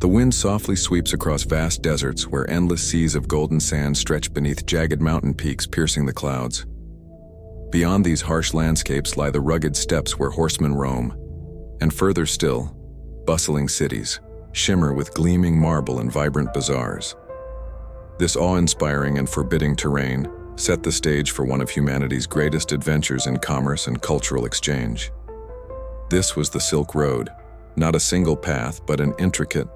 The wind softly sweeps across vast deserts where endless seas of golden sand stretch beneath jagged mountain peaks piercing the clouds. Beyond these harsh landscapes lie the rugged steppes where horsemen roam, and further still, bustling cities shimmer with gleaming marble and vibrant bazaars. This awe-inspiring and forbidding terrain set the stage for one of humanity's greatest adventures in commerce and cultural exchange. This was the Silk Road, not a single path but an intricate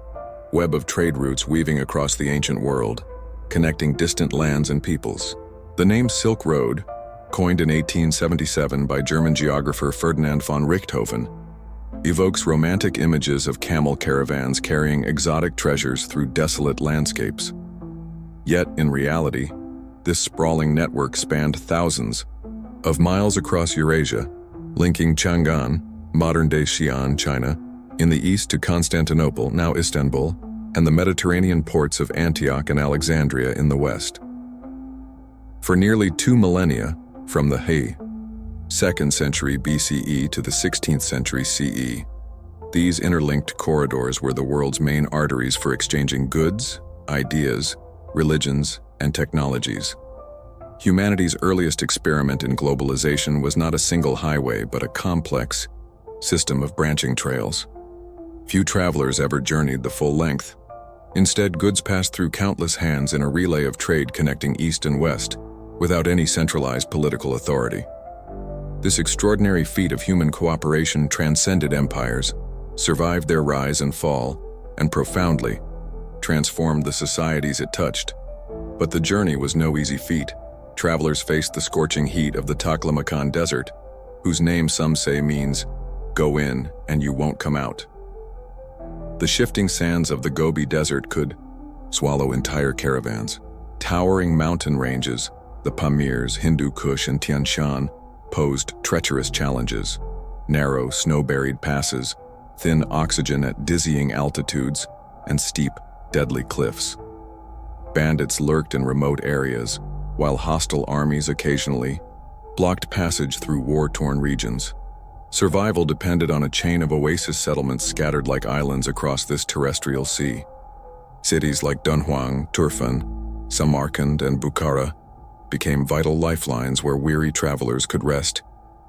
web of trade routes weaving across the ancient world, connecting distant lands and peoples. The name Silk Road, coined in 1877 by German geographer Ferdinand von Richthofen, evokes romantic images of camel caravans carrying exotic treasures through desolate landscapes. Yet, in reality, this sprawling network spanned thousands of miles across Eurasia, linking Chang'an, modern-day Xi'an, China, in the east to Constantinople, now Istanbul, and the Mediterranean ports of Antioch and Alexandria in the west. For nearly 2 millennia, from the 2nd century BCE to the 16th century CE, these interlinked corridors were the world's main arteries for exchanging goods, ideas, religions, and technologies. Humanity's earliest experiment in globalization was not a single highway but a complex system of branching trails. Few travelers ever journeyed the full length. Instead, goods passed through countless hands in a relay of trade connecting east and west, without any centralized political authority. This extraordinary feat of human cooperation transcended empires, survived their rise and fall, and profoundly transformed the societies it touched. But the journey was no easy feat. Travelers faced the scorching heat of the Taklamakan Desert, whose name some say means, "Go in and you won't come out." The shifting sands of the Gobi Desert could swallow entire caravans. Towering mountain ranges, the Pamirs, Hindu Kush, and Tian Shan, posed treacherous challenges. Narrow, snow-buried passes, thin oxygen at dizzying altitudes, and steep, deadly cliffs. Bandits lurked in remote areas, while hostile armies occasionally blocked passage through war-torn regions. Survival depended on a chain of oasis settlements scattered like islands across this terrestrial sea. Cities like Dunhuang, Turfan, Samarkand, and Bukhara became vital lifelines where weary travelers could rest,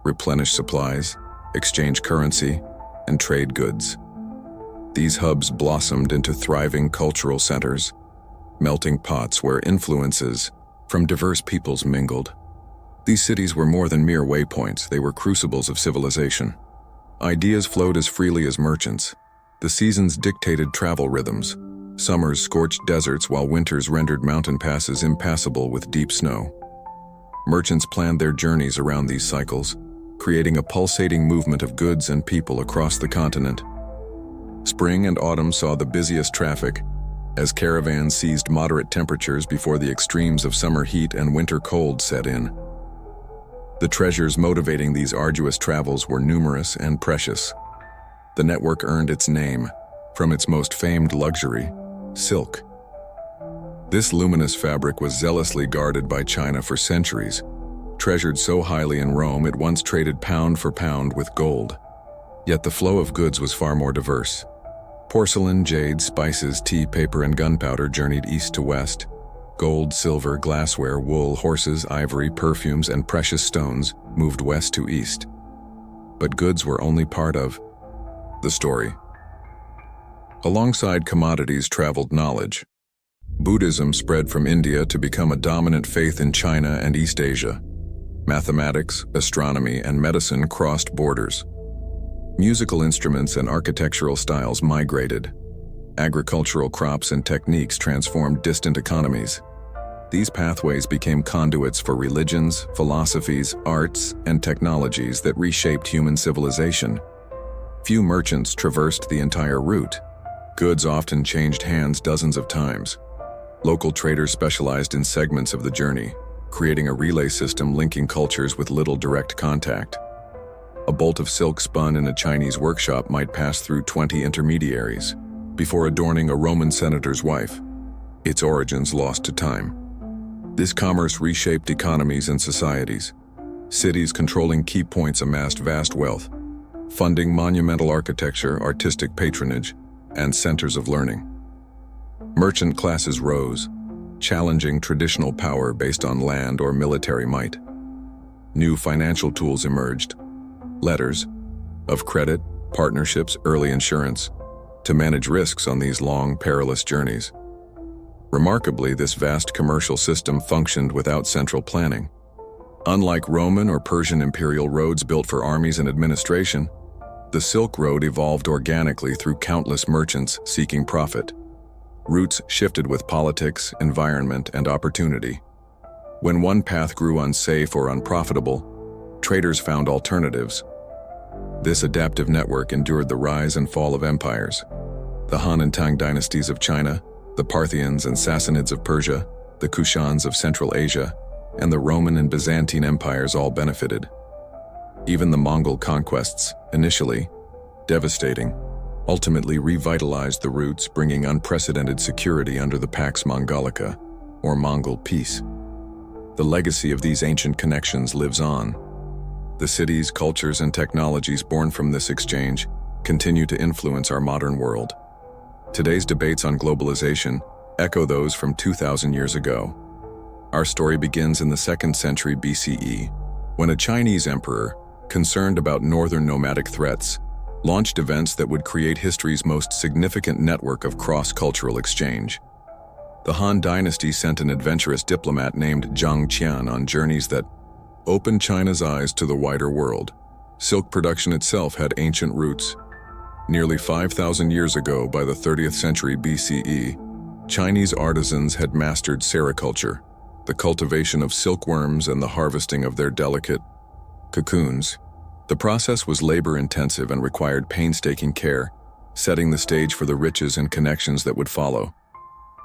replenish supplies, exchange currency, and trade goods. These hubs blossomed into thriving cultural centers, melting pots where influences from diverse peoples mingled. These cities were more than mere waypoints, they were crucibles of civilization. Ideas flowed as freely as merchants. The seasons dictated travel rhythms. Summers scorched deserts while winters rendered mountain passes impassable with deep snow. Merchants planned their journeys around these cycles, creating a pulsating movement of goods and people across the continent. Spring and autumn saw the busiest traffic, as caravans seized moderate temperatures before the extremes of summer heat and winter cold set in. The treasures motivating these arduous travels were numerous and precious. The network earned its name from its most famed luxury, silk. This luminous fabric was zealously guarded by China for centuries. Treasured so highly in Rome, it once traded pound for pound with gold. Yet the flow of goods was far more diverse. Porcelain, jade, spices, tea, paper, and gunpowder journeyed east to west. Gold, silver, glassware, wool, horses, ivory, perfumes, and precious stones moved west to east. But goods were only part of the story. Alongside commodities traveled knowledge. Buddhism spread from India to become a dominant faith in China and East Asia. Mathematics, astronomy, and medicine crossed borders. Musical instruments and architectural styles migrated. Agricultural crops and techniques transformed distant economies. These pathways became conduits for religions, philosophies, arts, and technologies that reshaped human civilization. Few merchants traversed the entire route. Goods often changed hands dozens of times. Local traders specialized in segments of the journey, creating a relay system linking cultures with little direct contact. A bolt of silk spun in a Chinese workshop might pass through 20 intermediaries before adorning a Roman senator's wife, its origins lost to time. This commerce reshaped economies and societies. Cities controlling key points amassed vast wealth, funding monumental architecture, artistic patronage, and centers of learning. Merchant classes rose, challenging traditional power based on land or military might. New financial tools emerged: letters of credit, partnerships, early insurance, to manage risks on these long, perilous journeys. Remarkably, this vast commercial system functioned without central planning. Unlike Roman or Persian imperial roads built for armies and administration, the Silk Road evolved organically through countless merchants seeking profit. Routes shifted with politics, environment, and opportunity. When one path grew unsafe or unprofitable, traders found alternatives. This adaptive network endured the rise and fall of empires. The Han and Tang dynasties of China, the Parthians and Sassanids of Persia, the Kushans of Central Asia, and the Roman and Byzantine empires all benefited. Even the Mongol conquests, initially devastating, ultimately revitalized the routes, bringing unprecedented security under the Pax Mongolica, or Mongol peace. The legacy of these ancient connections lives on. The cities, cultures, and technologies born from this exchange continue to influence our modern world. Today's debates on globalization echo those from 2,000 years ago. Our story begins in the 2nd century BCE, when a Chinese emperor, concerned about northern nomadic threats, launched events that would create history's most significant network of cross-cultural exchange. The Han dynasty sent an adventurous diplomat named Zhang Qian on journeys that opened China's eyes to the wider world. Silk production itself had ancient roots. Nearly 5,000 years ago, by the 30th century BCE, Chinese artisans had mastered sericulture, the cultivation of silkworms and the harvesting of their delicate cocoons. The process was labor-intensive and required painstaking care, setting the stage for the riches and connections that would follow.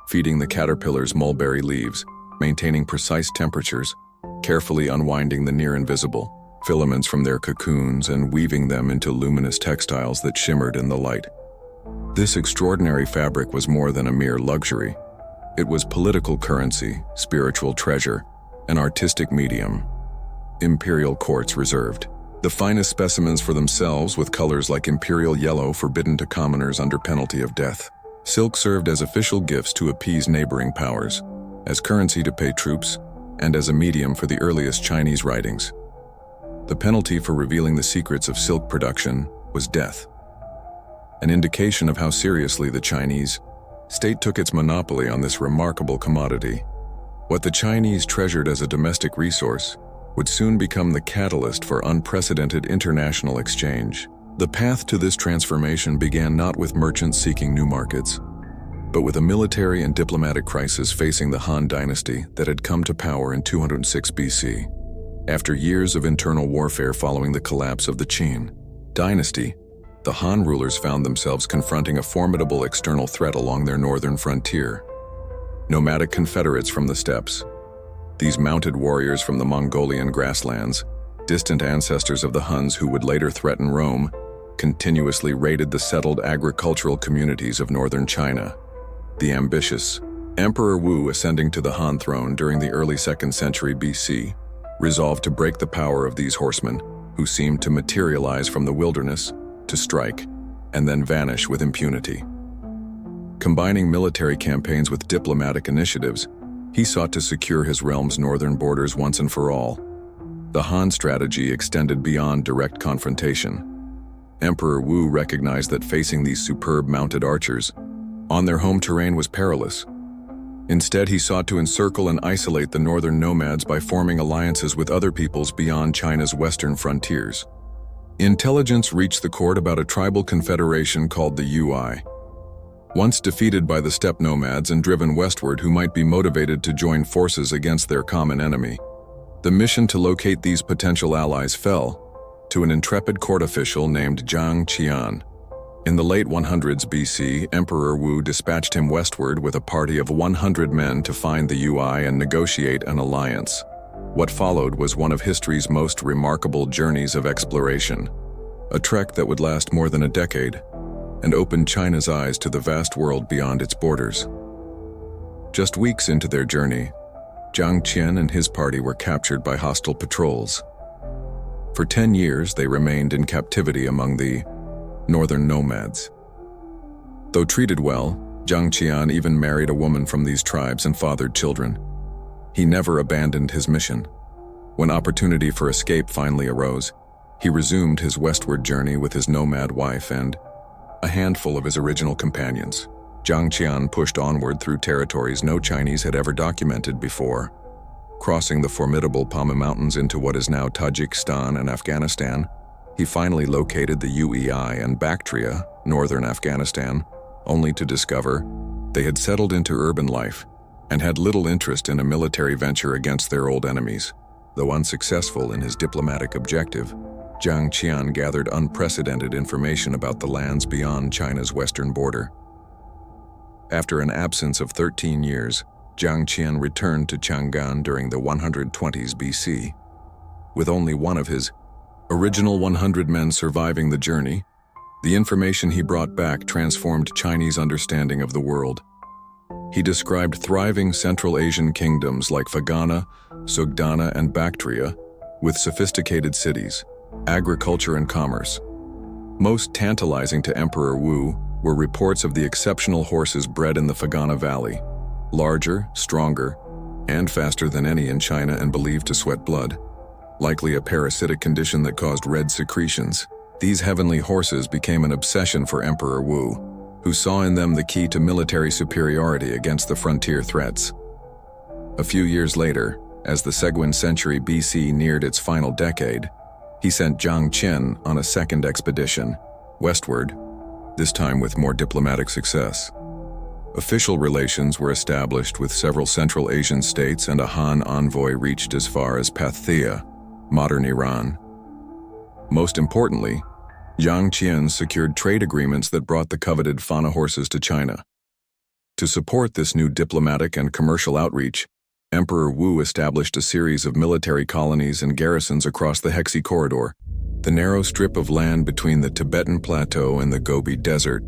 Feeding the caterpillars mulberry leaves, maintaining precise temperatures, carefully unwinding the near-invisible filaments from their cocoons and weaving them into luminous textiles that shimmered in the light. This extraordinary fabric was more than a mere luxury. It was political currency, spiritual treasure, an artistic medium. Imperial courts reserved the finest specimens for themselves, with colors like imperial yellow forbidden to commoners under penalty of death. Silk served as official gifts to appease neighboring powers, as currency to pay troops, and as a medium for the earliest Chinese writings. The penalty for revealing the secrets of silk production was death, an indication of how seriously the Chinese state took its monopoly on this remarkable commodity. What the Chinese treasured as a domestic resource would soon become the catalyst for unprecedented international exchange. The path to this transformation began not with merchants seeking new markets, but with a military and diplomatic crisis facing the Han dynasty that had come to power in 206 BC. After years of internal warfare following the collapse of the Qin dynasty, the Han rulers found themselves confronting a formidable external threat along their northern frontier. Nomadic confederates from the steppes. These mounted warriors from the Mongolian grasslands, distant ancestors of the Huns who would later threaten Rome, continuously raided the settled agricultural communities of northern China. The ambitious Emperor Wu, ascending to the Han throne during the early 2nd century BC, resolved to break the power of these horsemen, who seemed to materialize from the wilderness, to strike, and then vanish with impunity. Combining military campaigns with diplomatic initiatives, he sought to secure his realm's northern borders once and for all. The Han strategy extended beyond direct confrontation. Emperor Wu recognized that facing these superb mounted archers on their home terrain was perilous. Instead, he sought to encircle and isolate the northern nomads by forming alliances with other peoples beyond China's western frontiers. Intelligence reached the court about a tribal confederation called the Ui. Once defeated by the steppe nomads and driven westward, who might be motivated to join forces against their common enemy, the mission to locate these potential allies fell to an intrepid court official named Zhang Qian. In the late 100s BC, Emperor Wu dispatched him westward with a party of 100 men to find the Ui and negotiate an alliance. What followed was one of history's most remarkable journeys of exploration, a trek that would last more than a decade and opened China's eyes to the vast world beyond its borders. Just weeks into their journey, Zhang Qian and his party were captured by hostile patrols. For 10 years, they remained in captivity among the northern nomads. Though treated well, Jiang Qian even married a woman from these tribes and fathered children. He never abandoned his mission. When opportunity for escape finally arose, he resumed his westward journey with his nomad wife and a handful of his original companions. Jiang Qian pushed onward through territories no Chinese had ever documented before. Crossing the formidable Pama Mountains into what is now Tajikistan and Afghanistan, he finally located the UEI and Bactria, northern Afghanistan, only to discover they had settled into urban life and had little interest in a military venture against their old enemies. Though unsuccessful in his diplomatic objective, Jiang Qian gathered unprecedented information about the lands beyond China's western border. After an absence of 13 years, Jiang Qian returned to Chang'an during the 120s BC. With only one of his original 100 men surviving the journey, the information he brought back transformed Chinese understanding of the world. He described thriving Central Asian kingdoms like Phagana, Sugdana, and Bactria, with sophisticated cities, agriculture, and commerce. Most tantalizing to Emperor Wu were reports of the exceptional horses bred in the Phagana Valley, larger, stronger, and faster than any in China and believed to sweat blood, likely a parasitic condition that caused red secretions. These heavenly horses became an obsession for Emperor Wu, who saw in them the key to military superiority against the frontier threats. A few years later, as the Seguin century BC neared its final decade, he sent Jiang Qian on a second expedition, westward, this time with more diplomatic success. Official relations were established with several Central Asian states, and a Han envoy reached as far as Parthia, modern Iran. Most importantly, Jiang Qian secured trade agreements that brought the coveted Fana horses to China. To support this new diplomatic and commercial outreach, Emperor Wu established a series of military colonies and garrisons across the Hexi Corridor, the narrow strip of land between the Tibetan Plateau and the Gobi Desert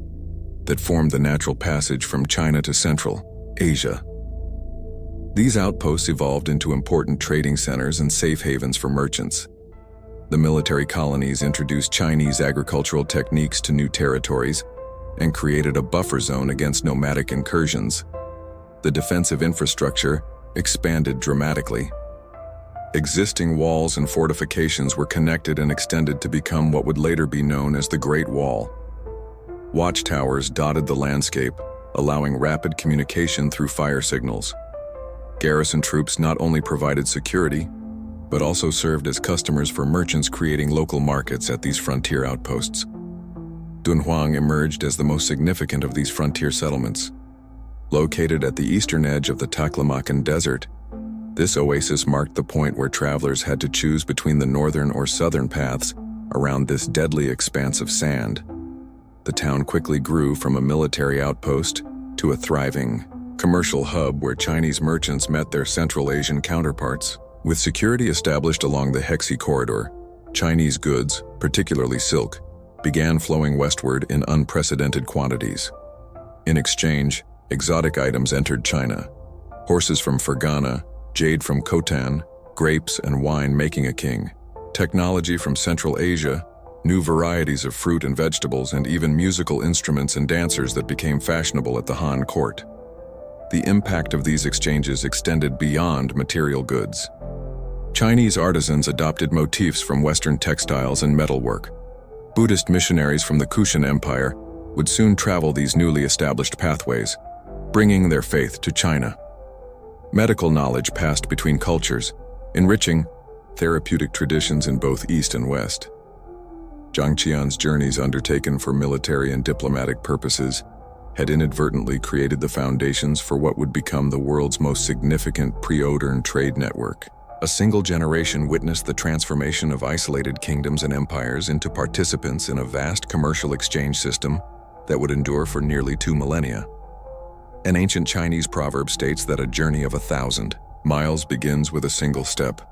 that formed the natural passage from China to Central Asia. These outposts evolved into important trading centers and safe havens for merchants. The military colonies introduced Chinese agricultural techniques to new territories and created a buffer zone against nomadic incursions. The defensive infrastructure expanded dramatically. Existing walls and fortifications were connected and extended to become what would later be known as the Great Wall. Watchtowers dotted the landscape, allowing rapid communication through fire signals. Garrison troops not only provided security, but also served as customers for merchants creating local markets at these frontier outposts. Dunhuang emerged as the most significant of these frontier settlements. Located at the eastern edge of the Taklamakan Desert, this oasis marked the point where travelers had to choose between the northern or southern paths around this deadly expanse of sand. The town quickly grew from a military outpost to a thriving commercial hub where Chinese merchants met their Central Asian counterparts. With security established along the Hexi Corridor, Chinese goods, particularly silk, began flowing westward in unprecedented quantities. In exchange, exotic items entered China: horses from Fergana, jade from Khotan, grapes and wine making a king, technology from Central Asia, new varieties of fruit and vegetables, and even musical instruments and dancers that became fashionable at the Han court. The impact of these exchanges extended beyond material goods. Chinese artisans adopted motifs from Western textiles and metalwork. Buddhist missionaries from the Kushan Empire would soon travel these newly established pathways, bringing their faith to China. Medical knowledge passed between cultures, enriching therapeutic traditions in both East and West. Jiang Qian's journeys undertaken for military and diplomatic purposes had inadvertently created the foundations for what would become the world's most significant pre-modern trade network. A single generation witnessed the transformation of isolated kingdoms and empires into participants in a vast commercial exchange system that would endure for nearly 2 millennia. An ancient Chinese proverb states that a journey of 1,000 miles begins with a single step.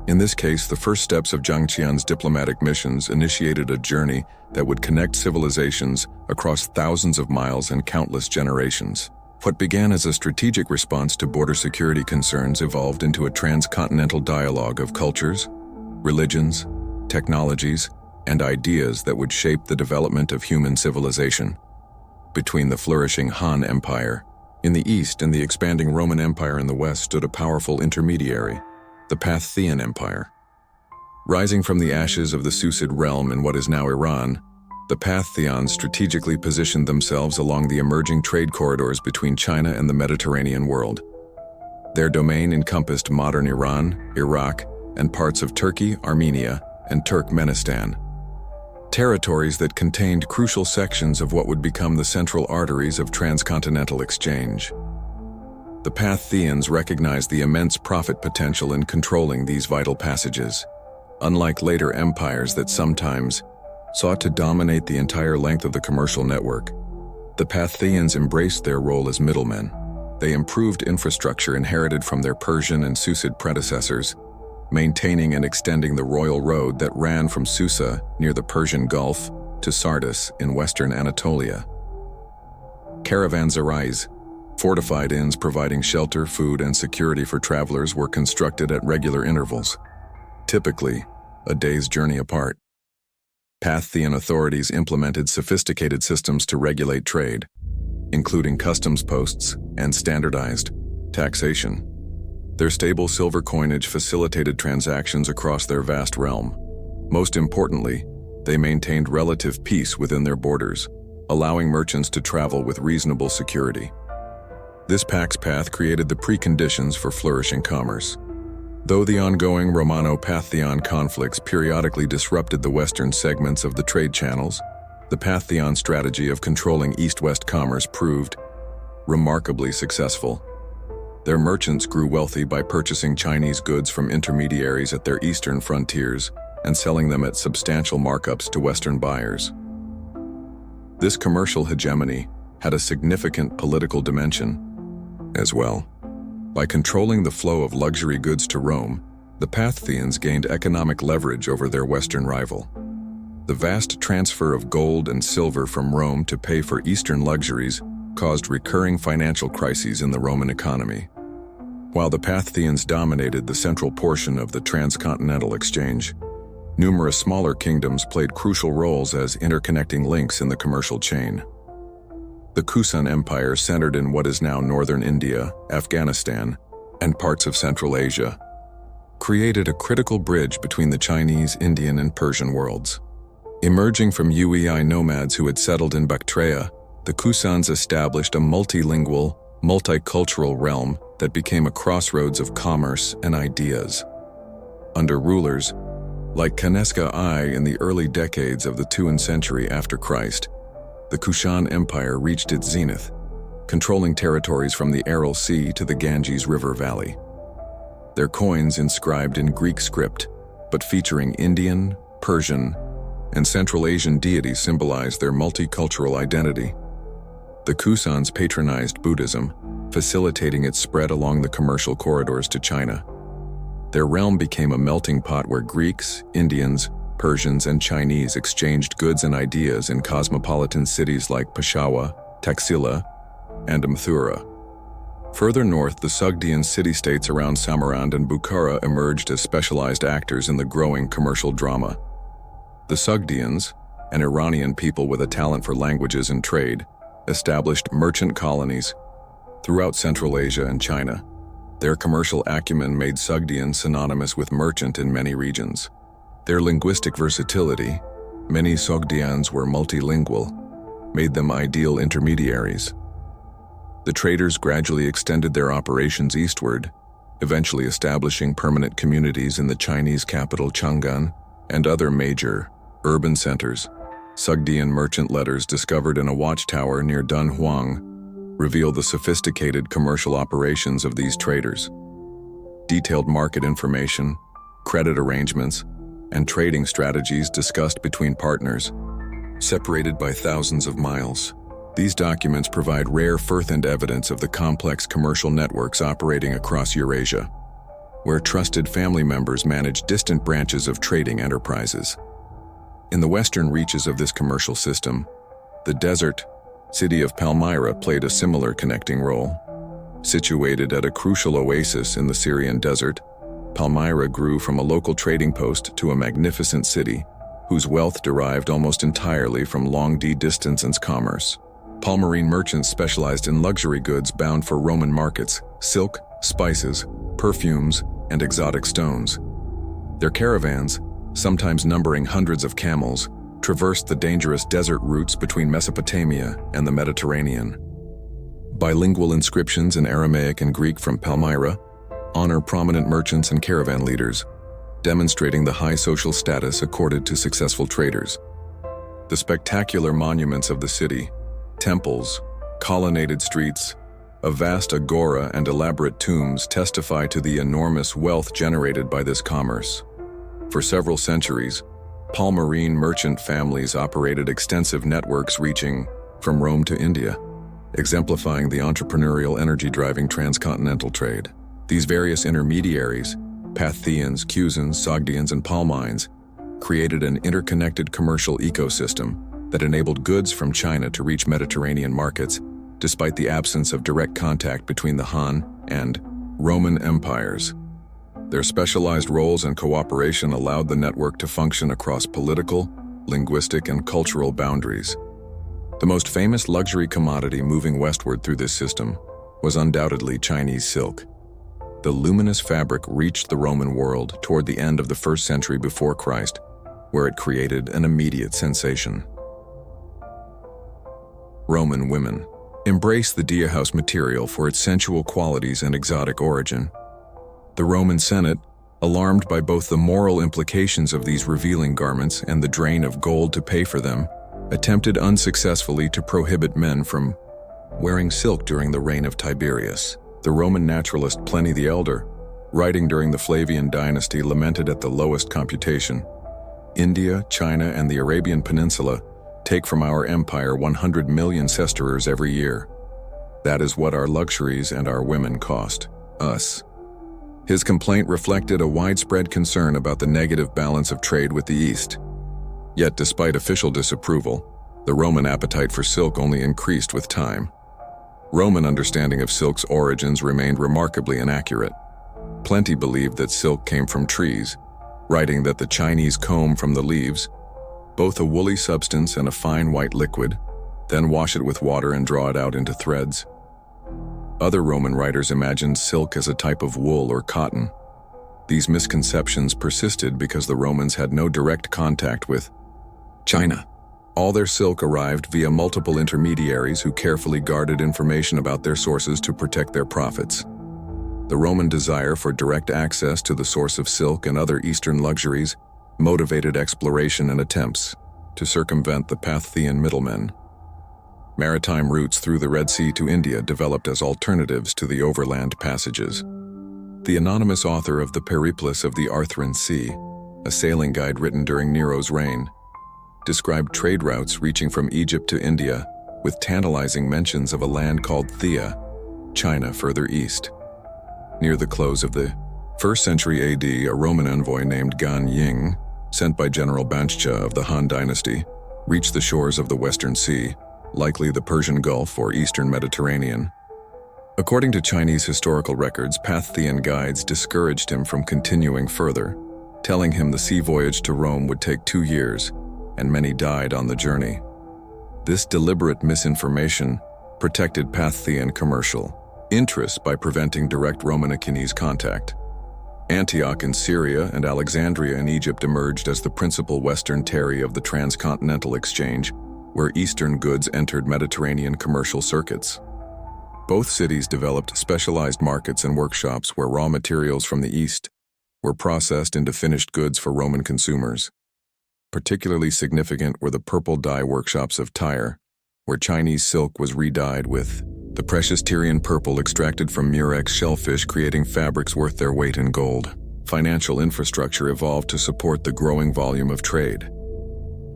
In this case, the first steps of Jiang Qian's diplomatic missions initiated a journey that would connect civilizations across thousands of miles and countless generations. What began as a strategic response to border security concerns evolved into a transcontinental dialogue of cultures, religions, technologies, and ideas that would shape the development of human civilization. Between the flourishing Han Empire in the east and the expanding Roman Empire in the west stood a powerful intermediary, the Parthian Empire. Rising from the ashes of the Susid realm in what is now Iran, the Parthians strategically positioned themselves along the emerging trade corridors between China and the Mediterranean world. Their domain encompassed modern Iran, Iraq, and parts of Turkey, Armenia, and Turkmenistan. Territories that contained crucial sections of what would become the central arteries of transcontinental exchange. The Parthians recognized the immense profit potential in controlling these vital passages. Unlike later empires that sometimes sought to dominate the entire length of the commercial network, the Parthians embraced their role as middlemen. They improved infrastructure inherited from their Persian and Susid predecessors, maintaining and extending the royal road that ran from Susa near the Persian Gulf to Sardis in western Anatolia. Caravanserais, fortified inns providing shelter, food, and security for travelers, were constructed at regular intervals, typically a day's journey apart. Parthian authorities implemented sophisticated systems to regulate trade, including customs posts and standardized taxation. Their stable silver coinage facilitated transactions across their vast realm. Most importantly, they maintained relative peace within their borders, allowing merchants to travel with reasonable security. This Pax path created the preconditions for flourishing commerce. Though the ongoing Romano-Parthian conflicts periodically disrupted the western segments of the trade channels, the Parthian strategy of controlling east-west commerce proved remarkably successful. Their merchants grew wealthy by purchasing Chinese goods from intermediaries at their eastern frontiers and selling them at substantial markups to Western buyers. This commercial hegemony had a significant political dimension as well. By controlling the flow of luxury goods to Rome, the Parthians gained economic leverage over their Western rival. The vast transfer of gold and silver from Rome to pay for Eastern luxuries caused recurring financial crises in the Roman economy. While the Parthians dominated the central portion of the transcontinental exchange, numerous smaller kingdoms played crucial roles as interconnecting links in the commercial chain. The Kusan Empire, centered in what is now northern India, Afghanistan, and parts of Central Asia, created a critical bridge between the Chinese, Indian, and Persian worlds. Emerging from Uei nomads who had settled in Bactria, the Kusans established a multilingual, multicultural realm that became a crossroads of commerce and ideas. Under rulers like Kaneska I in the early decades of the 2nd century after Christ, the Kushan Empire reached its zenith, controlling territories from the Aral Sea to the Ganges River Valley. Their coins, inscribed in Greek script, but featuring Indian, Persian, and Central Asian deities, symbolized their multicultural identity. The Kusans patronized Buddhism, facilitating its spread along the commercial corridors to China. Their realm became a melting pot where Greeks, Indians, Persians, and Chinese exchanged goods and ideas in cosmopolitan cities like Peshawar, Taxila, and Mathura. Further north, the Sogdian city-states around Samarkand and Bukhara emerged as specialized actors in the growing commercial drama. The Sogdians, an Iranian people with a talent for languages and trade, established merchant colonies throughout Central Asia and China. Their commercial acumen made Sogdian synonymous with merchant in many regions. Their linguistic versatility, many Sogdians were multilingual, made them ideal intermediaries. The traders gradually extended their operations eastward, eventually establishing permanent communities in the Chinese capital Chang'an and other major urban centers. Sogdian merchant letters discovered in a watchtower near Dunhuang reveal the sophisticated commercial operations of these traders. Detailed market information, credit arrangements, and trading strategies discussed between partners, separated by thousands of miles. These documents provide rare first-hand evidence of the complex commercial networks operating across Eurasia, where trusted family members manage distant branches of trading enterprises. In the western reaches of this commercial system, the desert city of Palmyra played a similar connecting role. Situated at a crucial oasis in the Syrian desert, Palmyra grew from a local trading post to a magnificent city, whose wealth derived almost entirely from long-distance commerce. Palmyrene merchants specialized in luxury goods bound for Roman markets, silk, spices, perfumes, and exotic stones. Their caravans, sometimes numbering hundreds of camels, traversed the dangerous desert routes between Mesopotamia and the Mediterranean. Bilingual inscriptions in Aramaic and Greek from Palmyra honor prominent merchants and caravan leaders, demonstrating the high social status accorded to successful traders. The spectacular monuments of the city, temples, colonnaded streets, a vast agora and elaborate tombs testify to the enormous wealth generated by this commerce. For several centuries, Palmyrene merchant families operated extensive networks reaching from Rome to India, exemplifying the entrepreneurial energy driving transcontinental trade. These various intermediaries, Parthians, Cusans, Sogdians, and Palmines, created an interconnected commercial ecosystem that enabled goods from China to reach Mediterranean markets, despite the absence of direct contact between the Han and Roman empires. Their specialized roles and cooperation allowed the network to function across political, linguistic, and cultural boundaries. The most famous luxury commodity moving westward through this system was undoubtedly Chinese silk. The luminous fabric reached the Roman world toward the end of the 1st century before Christ, where it created an immediate sensation. Roman women embraced the dia house material for its sensual qualities and exotic origin. The Roman Senate, alarmed by both the moral implications of these revealing garments and the drain of gold to pay for them, attempted unsuccessfully to prohibit men from wearing silk during the reign of Tiberius. The Roman naturalist Pliny the Elder, writing during the Flavian dynasty, lamented at the lowest computation, "India, China, and the Arabian Peninsula take from our empire 100 million sesterces every year. That is what our luxuries and our women cost us." His complaint reflected a widespread concern about the negative balance of trade with the East. Yet despite official disapproval, the Roman appetite for silk only increased with time. Roman understanding of silk's origins remained remarkably inaccurate. Plenty believed that silk came from trees, writing that the Chinese comb from the leaves, both a woolly substance and a fine white liquid, then wash it with water and draw it out into threads. Other Roman writers imagined silk as a type of wool or cotton. These misconceptions persisted because the Romans had no direct contact with China. All their silk arrived via multiple intermediaries who carefully guarded information about their sources to protect their profits. The Roman desire for direct access to the source of silk and other Eastern luxuries motivated exploration and attempts to circumvent the Parthian middlemen. Maritime routes through the Red Sea to India developed as alternatives to the overland passages. The anonymous author of The Periplus of the Arthurian Sea, a sailing guide written during Nero's reign, described trade routes reaching from Egypt to India, with tantalizing mentions of a land called Thea, China further east. Near the close of the 1st century AD, a Roman envoy named Gan Ying, sent by General Banchcha of the Han dynasty, reached the shores of the Western Sea, likely the Persian Gulf or Eastern Mediterranean. According to Chinese historical records, Parthian guides discouraged him from continuing further, telling him the sea voyage to Rome would take 2 years, and many died on the journey. This deliberate misinformation protected Parthian commercial interests by preventing direct Roman-Chinese contact. Antioch in Syria and Alexandria in Egypt emerged as the principal western terry of the transcontinental exchange, where Eastern goods entered Mediterranean commercial circuits. Both cities developed specialized markets and workshops where raw materials from the East were processed into finished goods for Roman consumers. Particularly significant were the purple dye workshops of Tyre, where Chinese silk was re-dyed with the precious Tyrian purple extracted from murex shellfish, creating fabrics worth their weight in gold. Financial infrastructure evolved to support the growing volume of trade.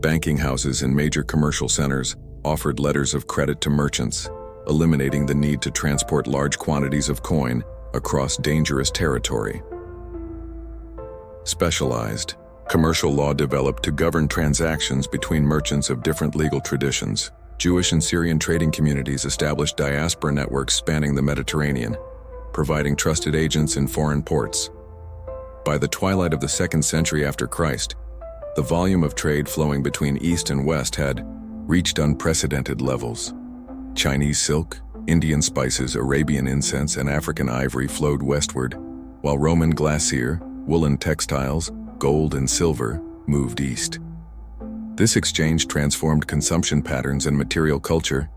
Banking houses in major commercial centers offered letters of credit to merchants, eliminating the need to transport large quantities of coin across dangerous territory. Specialized commercial law developed to govern transactions between merchants of different legal traditions. Jewish and Syrian trading communities established diaspora networks spanning the Mediterranean, providing trusted agents in foreign ports. By the twilight of the 2nd century after Christ, the volume of trade flowing between East and West had reached unprecedented levels. Chinese silk, Indian spices, Arabian incense, and African ivory flowed westward, while Roman glacier, woolen textiles, gold and silver moved east. This exchange transformed consumption patterns and material culture.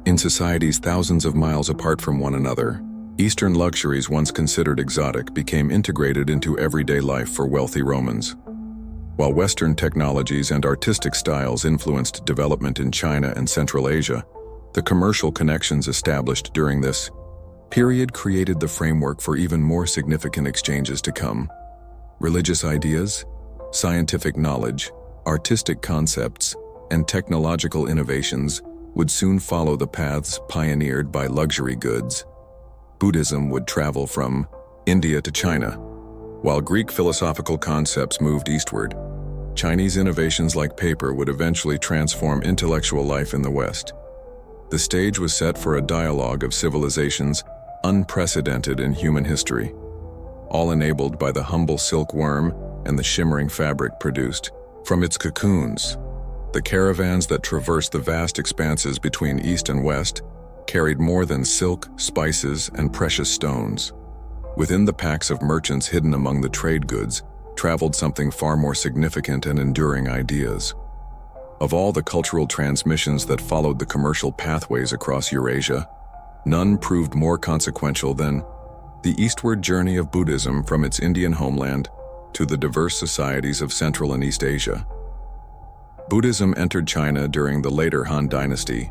In societies thousands of miles apart from one another, Eastern luxuries once considered exotic became integrated into everyday life for wealthy Romans. While Western technologies and artistic styles influenced development in China and Central Asia, the commercial connections established during this period created the framework for even more significant exchanges to come. Religious ideas, scientific knowledge, artistic concepts, and technological innovations would soon follow the paths pioneered by luxury goods. Buddhism would travel from India to China, while Greek philosophical concepts moved eastward. Chinese innovations like paper would eventually transform intellectual life in the West. The stage was set for a dialogue of civilizations unprecedented in human history, all enabled by the humble silkworm and the shimmering fabric produced from its cocoons. The caravans that traversed the vast expanses between East and West carried more than silk, spices, and precious stones. Within the packs of merchants hidden among the trade goods traveled something far more significant and enduring: ideas. Of all the cultural transmissions that followed the commercial pathways across Eurasia, none proved more consequential than the eastward journey of Buddhism from its Indian homeland to the diverse societies of Central and East Asia. Buddhism entered China during the later Han Dynasty,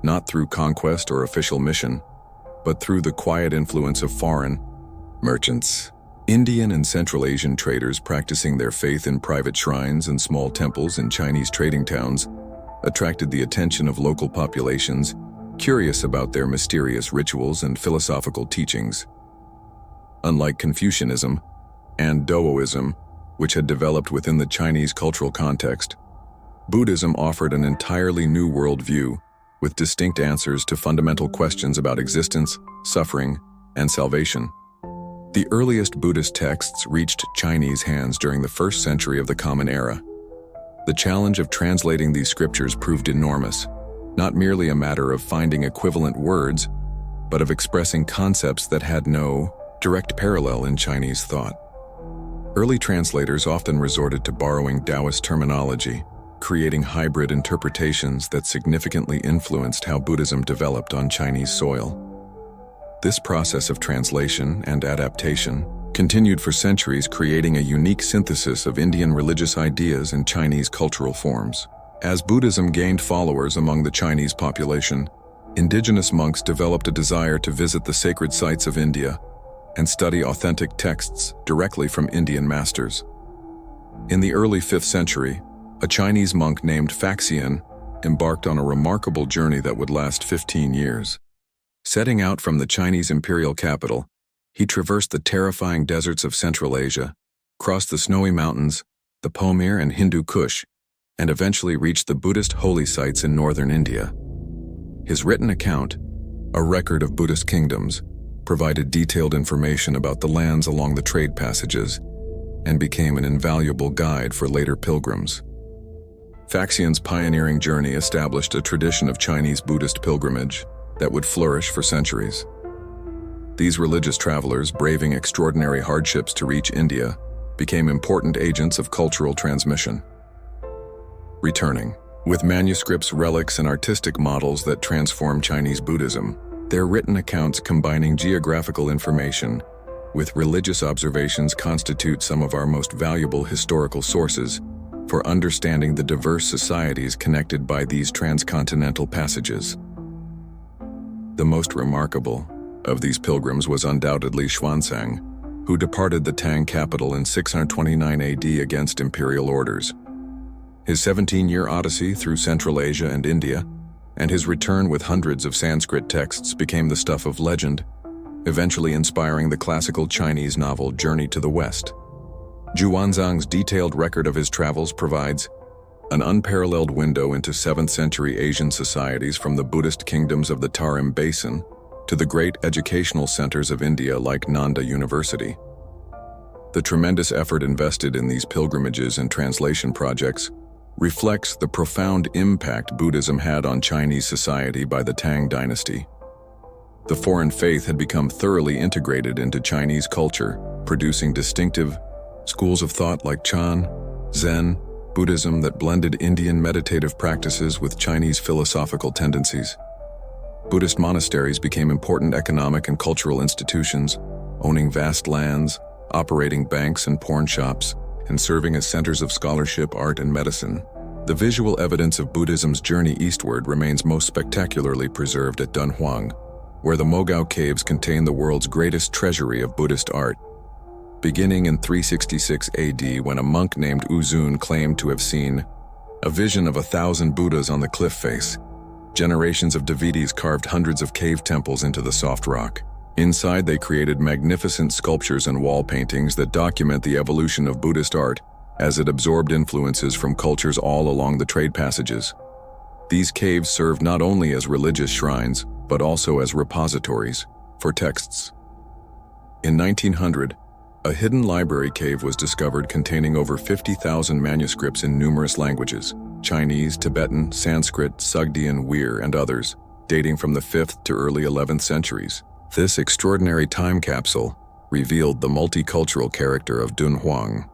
not through conquest or official mission, but through the quiet influence of foreign merchants. Indian and Central Asian traders practicing their faith in private shrines and small temples in Chinese trading towns attracted the attention of local populations curious about their mysterious rituals and philosophical teachings. Unlike Confucianism and Daoism, which had developed within the Chinese cultural context, Buddhism offered an entirely new worldview with distinct answers to fundamental questions about existence, suffering, and salvation. The earliest Buddhist texts reached Chinese hands during the 1st century of the Common Era. The challenge of translating these scriptures proved enormous, not merely a matter of finding equivalent words, but of expressing concepts that had no direct parallel in Chinese thought. Early translators often resorted to borrowing Taoist terminology, creating hybrid interpretations that significantly influenced how Buddhism developed on Chinese soil. This process of translation and adaptation continued for centuries, creating a unique synthesis of Indian religious ideas and Chinese cultural forms. As Buddhism gained followers among the Chinese population, indigenous monks developed a desire to visit the sacred sites of India and study authentic texts directly from Indian masters. In the early 5th century, a Chinese monk named Faxian embarked on a remarkable journey that would last 15 years. Setting out from the Chinese imperial capital, he traversed the terrifying deserts of Central Asia, crossed the snowy mountains, the Pamir and Hindu Kush, and eventually reached the Buddhist holy sites in northern India. His written account, a record of Buddhist kingdoms, provided detailed information about the lands along the trade passages and became an invaluable guide for later pilgrims. Faxian's pioneering journey established a tradition of Chinese Buddhist pilgrimage that would flourish for centuries. These religious travelers, braving extraordinary hardships to reach India, became important agents of cultural transmission. Returning, with manuscripts, relics, and artistic models that transform Chinese Buddhism, their written accounts combining geographical information with religious observations constitute some of our most valuable historical sources for understanding the diverse societies connected by these transcontinental passages. The most remarkable of these pilgrims was undoubtedly Xuanzang, who departed the Tang capital in 629 AD against imperial orders. His 17-year odyssey through Central Asia and India, and his return with hundreds of Sanskrit texts became the stuff of legend, eventually inspiring the classical Chinese novel Journey to the West. Xuanzang's detailed record of his travels provides an unparalleled window into 7th century Asian societies, from the Buddhist kingdoms of the Tarim Basin to the great educational centers of India like Nanda University. The tremendous effort invested in these pilgrimages and translation projects reflects the profound impact Buddhism had on Chinese society by the Tang dynasty. The foreign faith had become thoroughly integrated into Chinese culture, producing distinctive schools of thought like Chan, Zen, Buddhism that blended Indian meditative practices with Chinese philosophical tendencies. Buddhist monasteries became important economic and cultural institutions, owning vast lands, operating banks and pawn shops, and serving as centers of scholarship, art, and medicine. The visual evidence of Buddhism's journey eastward remains most spectacularly preserved at Dunhuang, where the Mogao caves contain the world's greatest treasury of Buddhist art. Beginning in 366 AD, when a monk named Uzun claimed to have seen a vision of 1,000 Buddhas on the cliff face, generations of Davidis carved hundreds of cave temples into the soft rock. Inside, they created magnificent sculptures and wall paintings that document the evolution of Buddhist art as it absorbed influences from cultures all along the trade passages. These caves served not only as religious shrines, but also as repositories for texts. In 1900, a hidden library cave was discovered containing over 50,000 manuscripts in numerous languages: Chinese, Tibetan, Sanskrit, Sogdian, Weir, and others, dating from the 5th to early 11th centuries. This extraordinary time capsule revealed the multicultural character of Dunhuang,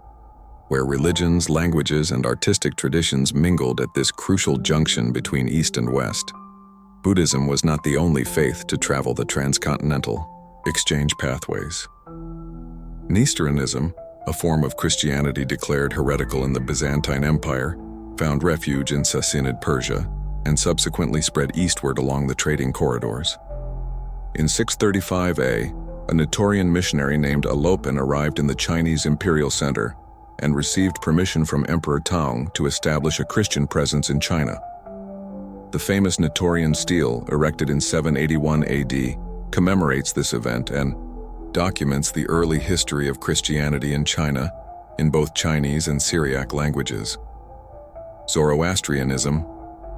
where religions, languages, and artistic traditions mingled at this crucial junction between East and West. Buddhism was not the only faith to travel the transcontinental exchange pathways. Nestorianism, a form of Christianity declared heretical in the Byzantine Empire, found refuge in Sassanid Persia and subsequently spread eastward along the trading corridors. In 635 A, a Nestorian missionary named Alopan arrived in the Chinese imperial center and received permission from Emperor Tang to establish a Christian presence in China. The famous Nestorian stele, erected in 781 AD, commemorates this event and documents the early history of Christianity in China in both Chinese and Syriac languages. Zoroastrianism,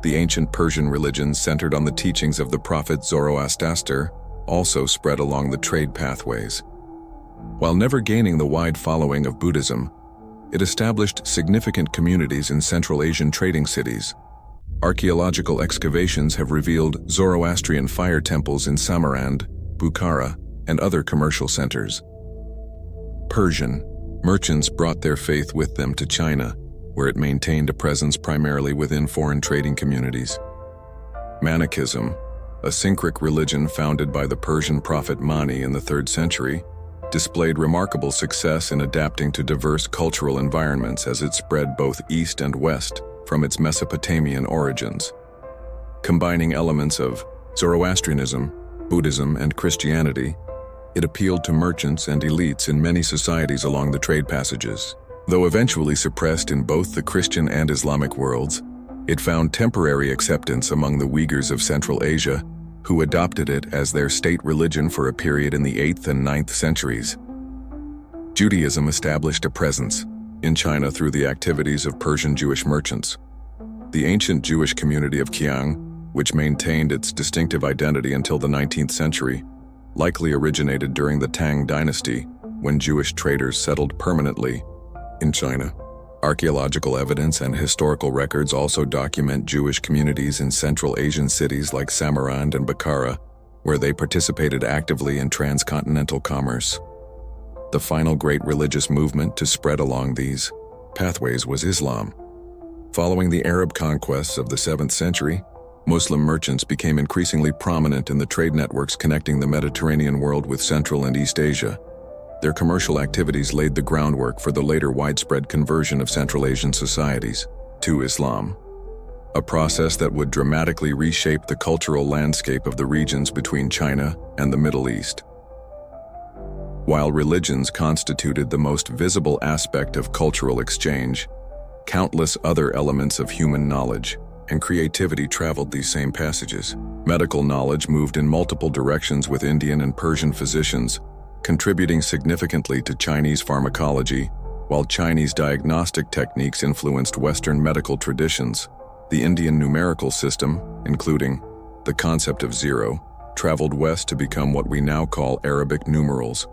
the ancient Persian religion centered on the teachings of the prophet Zoroaster, also spread along the trade pathways. While never gaining the wide following of Buddhism, it established significant communities in Central Asian trading cities. Archaeological excavations have revealed Zoroastrian fire temples in Samarkand, Bukhara, and other commercial centers. Persian merchants brought their faith with them to China, where it maintained a presence primarily within foreign trading communities. Manikism, a syncretic religion founded by the Persian prophet Mani in the 3rd century, displayed remarkable success in adapting to diverse cultural environments as it spread both east and west from its Mesopotamian origins. Combining elements of Zoroastrianism, Buddhism, and Christianity, it appealed to merchants and elites in many societies along the trade passages. Though eventually suppressed in both the Christian and Islamic worlds, it found temporary acceptance among the Uyghurs of Central Asia, who adopted it as their state religion for a period in the 8th and 9th centuries. Judaism established a presence in China through the activities of Persian Jewish merchants. The ancient Jewish community of Qiang, which maintained its distinctive identity until the 19th century, likely originated during the Tang dynasty when Jewish traders settled permanently in China. Archaeological evidence and historical records also document Jewish communities in Central Asian cities like Samarkand and Bukhara, where they participated actively in transcontinental commerce. The final great religious movement to spread along these pathways was Islam. Following the Arab conquests of the 7th century, Muslim merchants became increasingly prominent in the trade networks connecting the Mediterranean world with Central and East Asia. Their commercial activities laid the groundwork for the later widespread conversion of Central Asian societies to Islam, a process that would dramatically reshape the cultural landscape of the regions between China and the Middle East. While religions constituted the most visible aspect of cultural exchange, countless other elements of human knowledge and creativity traveled these same passages. Medical knowledge moved in multiple directions with Indian and Persian physicians, contributing significantly to Chinese pharmacology, while Chinese diagnostic techniques influenced Western medical traditions. The Indian numerical system, including the concept of zero, traveled west to become what we now call Arabic numerals,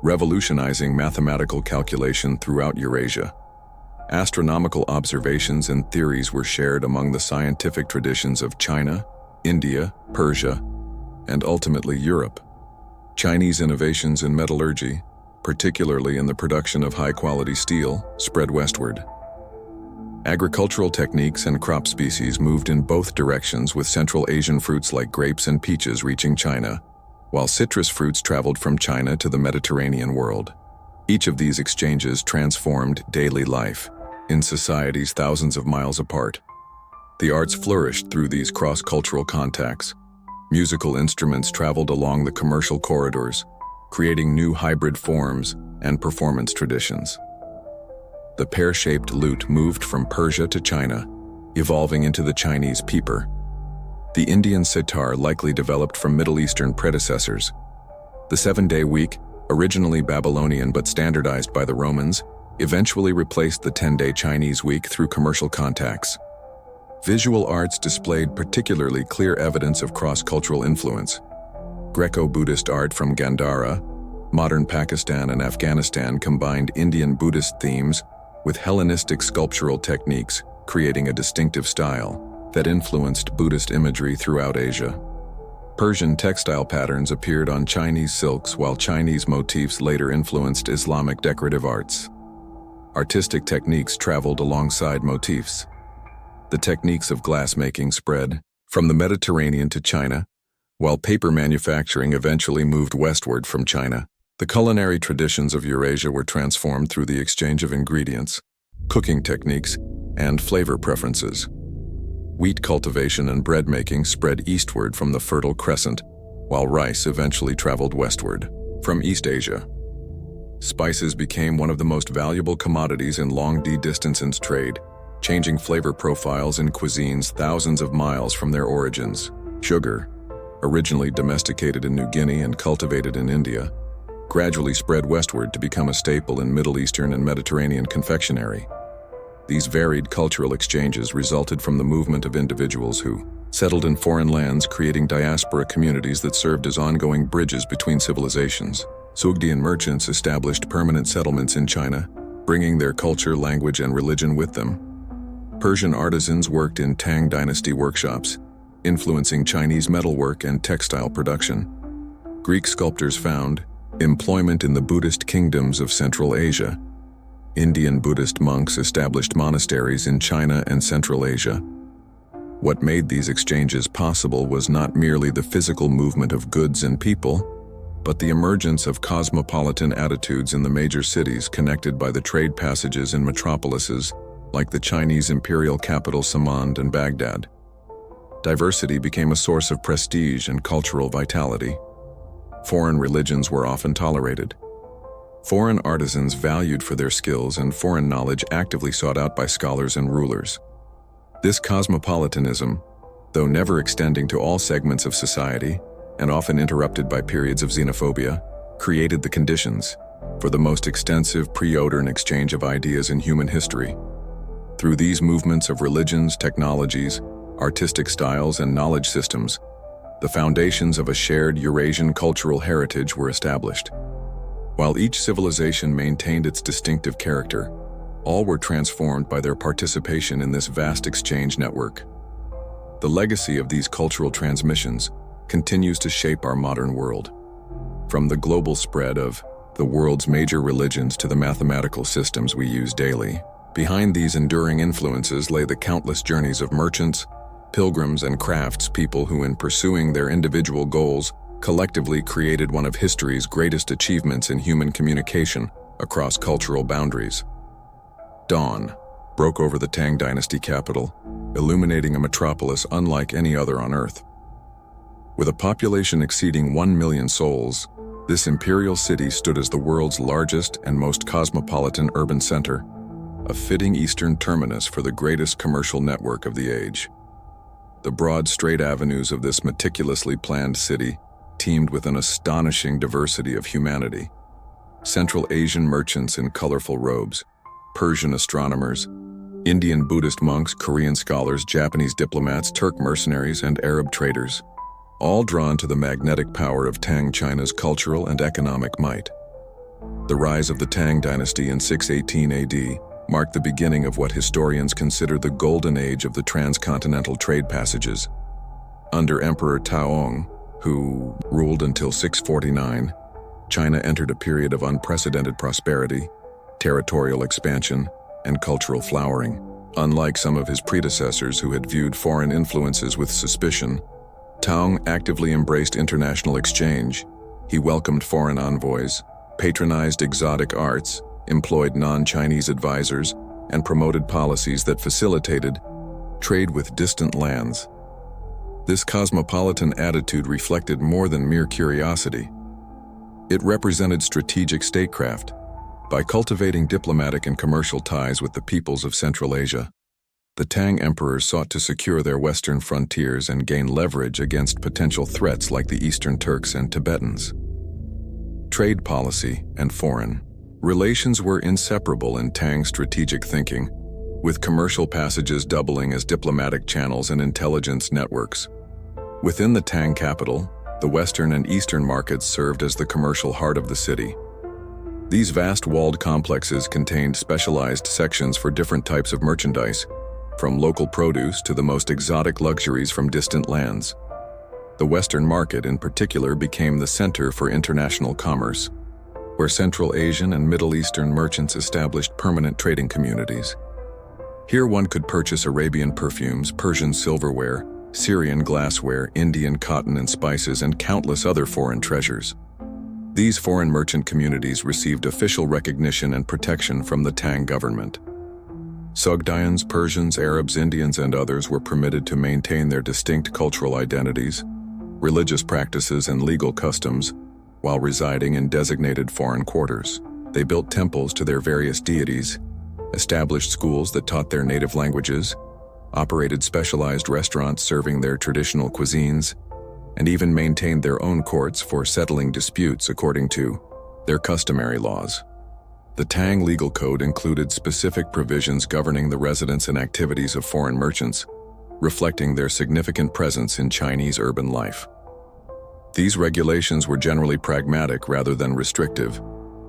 revolutionizing mathematical calculation throughout Eurasia. Astronomical observations and theories were shared among the scientific traditions of China, India, Persia, and ultimately Europe. Chinese innovations in metallurgy, particularly in the production of high-quality steel, spread westward. Agricultural techniques and crop species moved in both directions, with Central Asian fruits like grapes and peaches reaching China, while citrus fruits traveled from China to the Mediterranean world. Each of these exchanges transformed daily life in societies thousands of miles apart. The arts flourished through these cross-cultural contacts. Musical instruments traveled along the commercial corridors, creating new hybrid forms and performance traditions. The pear-shaped lute moved from Persia to China, evolving into the Chinese peeper. The Indian sitar likely developed from Middle Eastern predecessors. The 7-day week, originally Babylonian but standardized by the Romans, eventually replaced the 10-day Chinese week through commercial contacts. Visual arts displayed particularly clear evidence of cross-cultural influence. Greco-Buddhist art from Gandhara, modern Pakistan and Afghanistan combined Indian Buddhist themes with Hellenistic sculptural techniques, creating a distinctive style that influenced Buddhist imagery throughout Asia. Persian textile patterns appeared on Chinese silks, while Chinese motifs later influenced Islamic decorative arts. Artistic techniques traveled alongside motifs. The techniques of glassmaking spread from the Mediterranean to China, while paper manufacturing eventually moved westward from China. The culinary traditions of Eurasia were transformed through the exchange of ingredients, cooking techniques, and flavor preferences. Wheat cultivation and bread making spread eastward from the Fertile Crescent, while rice eventually traveled westward from East Asia. Spices became one of the most valuable commodities in long-distance trade, changing flavor profiles in cuisines thousands of miles from their origins. Sugar, originally domesticated in New Guinea and cultivated in India, gradually spread westward to become a staple in Middle Eastern and Mediterranean confectionery. These varied cultural exchanges resulted from the movement of individuals who settled in foreign lands, creating diaspora communities that served as ongoing bridges between civilizations. Sogdian merchants established permanent settlements in China, bringing their culture, language, and religion with them. Persian artisans worked in Tang Dynasty workshops, influencing Chinese metalwork and textile production. Greek sculptors found employment in the Buddhist kingdoms of Central Asia. Indian Buddhist monks established monasteries in China and Central Asia. What made these exchanges possible was not merely the physical movement of goods and people, but the emergence of cosmopolitan attitudes in the major cities connected by the trade passages in metropolises like the Chinese imperial capital Samand and Baghdad. Diversity became a source of prestige and cultural vitality. Foreign religions were often tolerated. Foreign artisans valued for their skills and foreign knowledge actively sought out by scholars and rulers. This cosmopolitanism, though never extending to all segments of society, and often interrupted by periods of xenophobia, created the conditions for the most extensive pre-modern exchange of ideas in human history. Through these movements of religions, technologies, artistic styles, and knowledge systems, the foundations of a shared Eurasian cultural heritage were established. While each civilization maintained its distinctive character, all were transformed by their participation in this vast exchange network. The legacy of these cultural transmissions continues to shape our modern world. From the global spread of the world's major religions to the mathematical systems we use daily, behind these enduring influences lay the countless journeys of merchants, pilgrims, and craftspeople who, in pursuing their individual goals, collectively created one of history's greatest achievements in human communication across cultural boundaries. Dawn broke over the Tang Dynasty capital, illuminating a metropolis unlike any other on Earth. With a population exceeding 1 million souls, this imperial city stood as the world's largest and most cosmopolitan urban center, a fitting eastern terminus for the greatest commercial network of the age. The broad, straight avenues of this meticulously planned city teemed with an astonishing diversity of humanity. Central Asian merchants in colorful robes, Persian astronomers, Indian Buddhist monks, Korean scholars, Japanese diplomats, Turk mercenaries, and Arab traders, all drawn to the magnetic power of Tang China's cultural and economic might. The rise of the Tang Dynasty in 618 AD marked the beginning of what historians consider the golden age of the transcontinental trade passages. Under Emperor Taong, who ruled until 649, China entered a period of unprecedented prosperity, territorial expansion, and cultural flowering. Unlike some of his predecessors who had viewed foreign influences with suspicion, Taong actively embraced international exchange. He welcomed foreign envoys, patronized exotic arts, employed non-Chinese advisors, and promoted policies that facilitated trade with distant lands. This cosmopolitan attitude reflected more than mere curiosity. It represented strategic statecraft. By cultivating diplomatic and commercial ties with the peoples of Central Asia, the Tang emperors sought to secure their western frontiers and gain leverage against potential threats like the Eastern Turks and Tibetans. Trade policy and foreign relations were inseparable in Tang's strategic thinking, with commercial passages doubling as diplomatic channels and intelligence networks. Within the Tang capital, the western and eastern markets served as the commercial heart of the city. These vast walled complexes contained specialized sections for different types of merchandise, from local produce to the most exotic luxuries from distant lands. The Western market in particular became the center for international commerce, where Central Asian and Middle Eastern merchants established permanent trading communities. Here one could purchase Arabian perfumes, Persian silverware, Syrian glassware, Indian cotton and spices, and countless other foreign treasures. These foreign merchant communities received official recognition and protection from the Tang government. Sogdians, Persians, Arabs, Indians, and others were permitted to maintain their distinct cultural identities, religious practices, and legal customs while residing in designated foreign quarters. They built temples to their various deities, established schools that taught their native languages, operated specialized restaurants serving their traditional cuisines, and even maintained their own courts for settling disputes according to their customary laws. The Tang legal code included specific provisions governing the residence and activities of foreign merchants, reflecting their significant presence in Chinese urban life. These regulations were generally pragmatic rather than restrictive,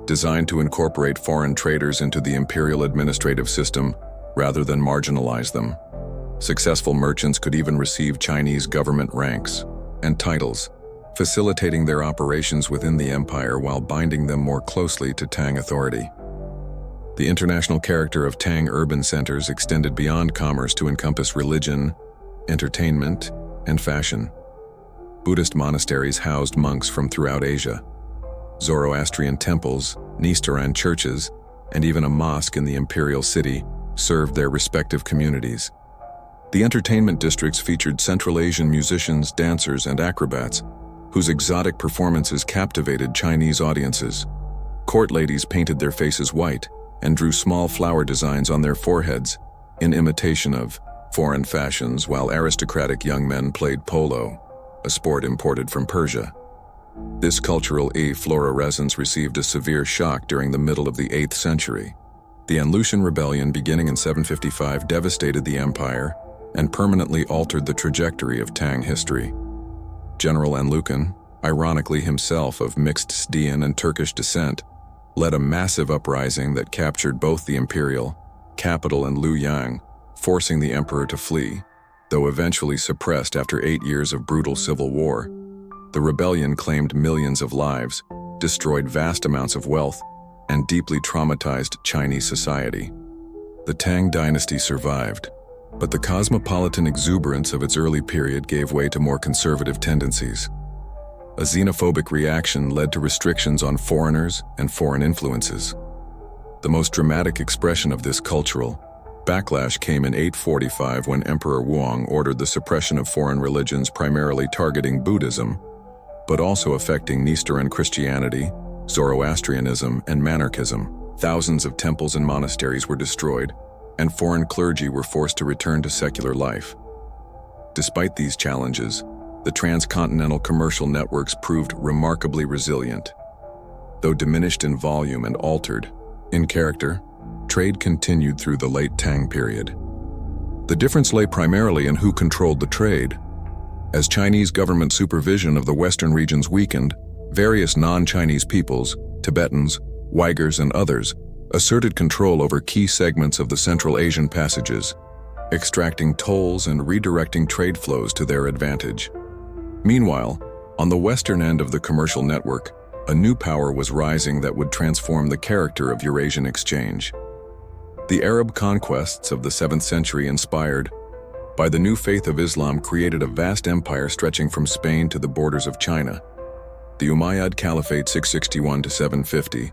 designed to incorporate foreign traders into the imperial administrative system rather than marginalize them. Successful merchants could even receive Chinese government ranks and titles, facilitating their operations within the empire while binding them more closely to Tang authority. The international character of Tang urban centers extended beyond commerce to encompass religion, entertainment, and fashion. Buddhist monasteries housed monks from throughout Asia. Zoroastrian temples, Nistaran churches, and even a mosque in the imperial city served their respective communities. The entertainment districts featured Central Asian musicians, dancers, and acrobats, whose exotic performances captivated Chinese audiences. Court ladies painted their faces white and drew small flower designs on their foreheads in imitation of foreign fashions, while aristocratic young men played polo, a sport imported from Persia. This cultural efflorescence received a severe shock during the middle of the 8th century. The Anlushan Rebellion, beginning in 755, devastated the empire and permanently altered the trajectory of Tang history. General Anlukan, ironically himself of mixed Sdian and Turkish descent, led a massive uprising that captured both the imperial capital and Luoyang, forcing the emperor to flee, though eventually suppressed after 8 years of brutal civil war. The rebellion claimed millions of lives, destroyed vast amounts of wealth, and deeply traumatized Chinese society. The Tang dynasty survived, but the cosmopolitan exuberance of its early period gave way to more conservative tendencies. A xenophobic reaction led to restrictions on foreigners and foreign influences. The most dramatic expression of this cultural backlash came in 845 when Emperor Wuong ordered the suppression of foreign religions primarily targeting Buddhism, but also affecting Nistaran Christianity, Zoroastrianism, and Monarchism. Thousands of temples and monasteries were destroyed, and foreign clergy were forced to return to secular life. Despite these challenges, the transcontinental commercial networks proved remarkably resilient. Though diminished in volume and altered in character, trade continued through the late Tang period. The difference lay primarily in who controlled the trade. As Chinese government supervision of the western regions weakened, various non-Chinese peoples, Tibetans, Uyghurs, and others, asserted control over key segments of the Central Asian passages, extracting tolls and redirecting trade flows to their advantage. Meanwhile, on the western end of the commercial network, a new power was rising that would transform the character of Eurasian exchange. The Arab conquests of the 7th century, inspired by the new faith of Islam, created a vast empire stretching from Spain to the borders of China. The Umayyad Caliphate 661 to 750,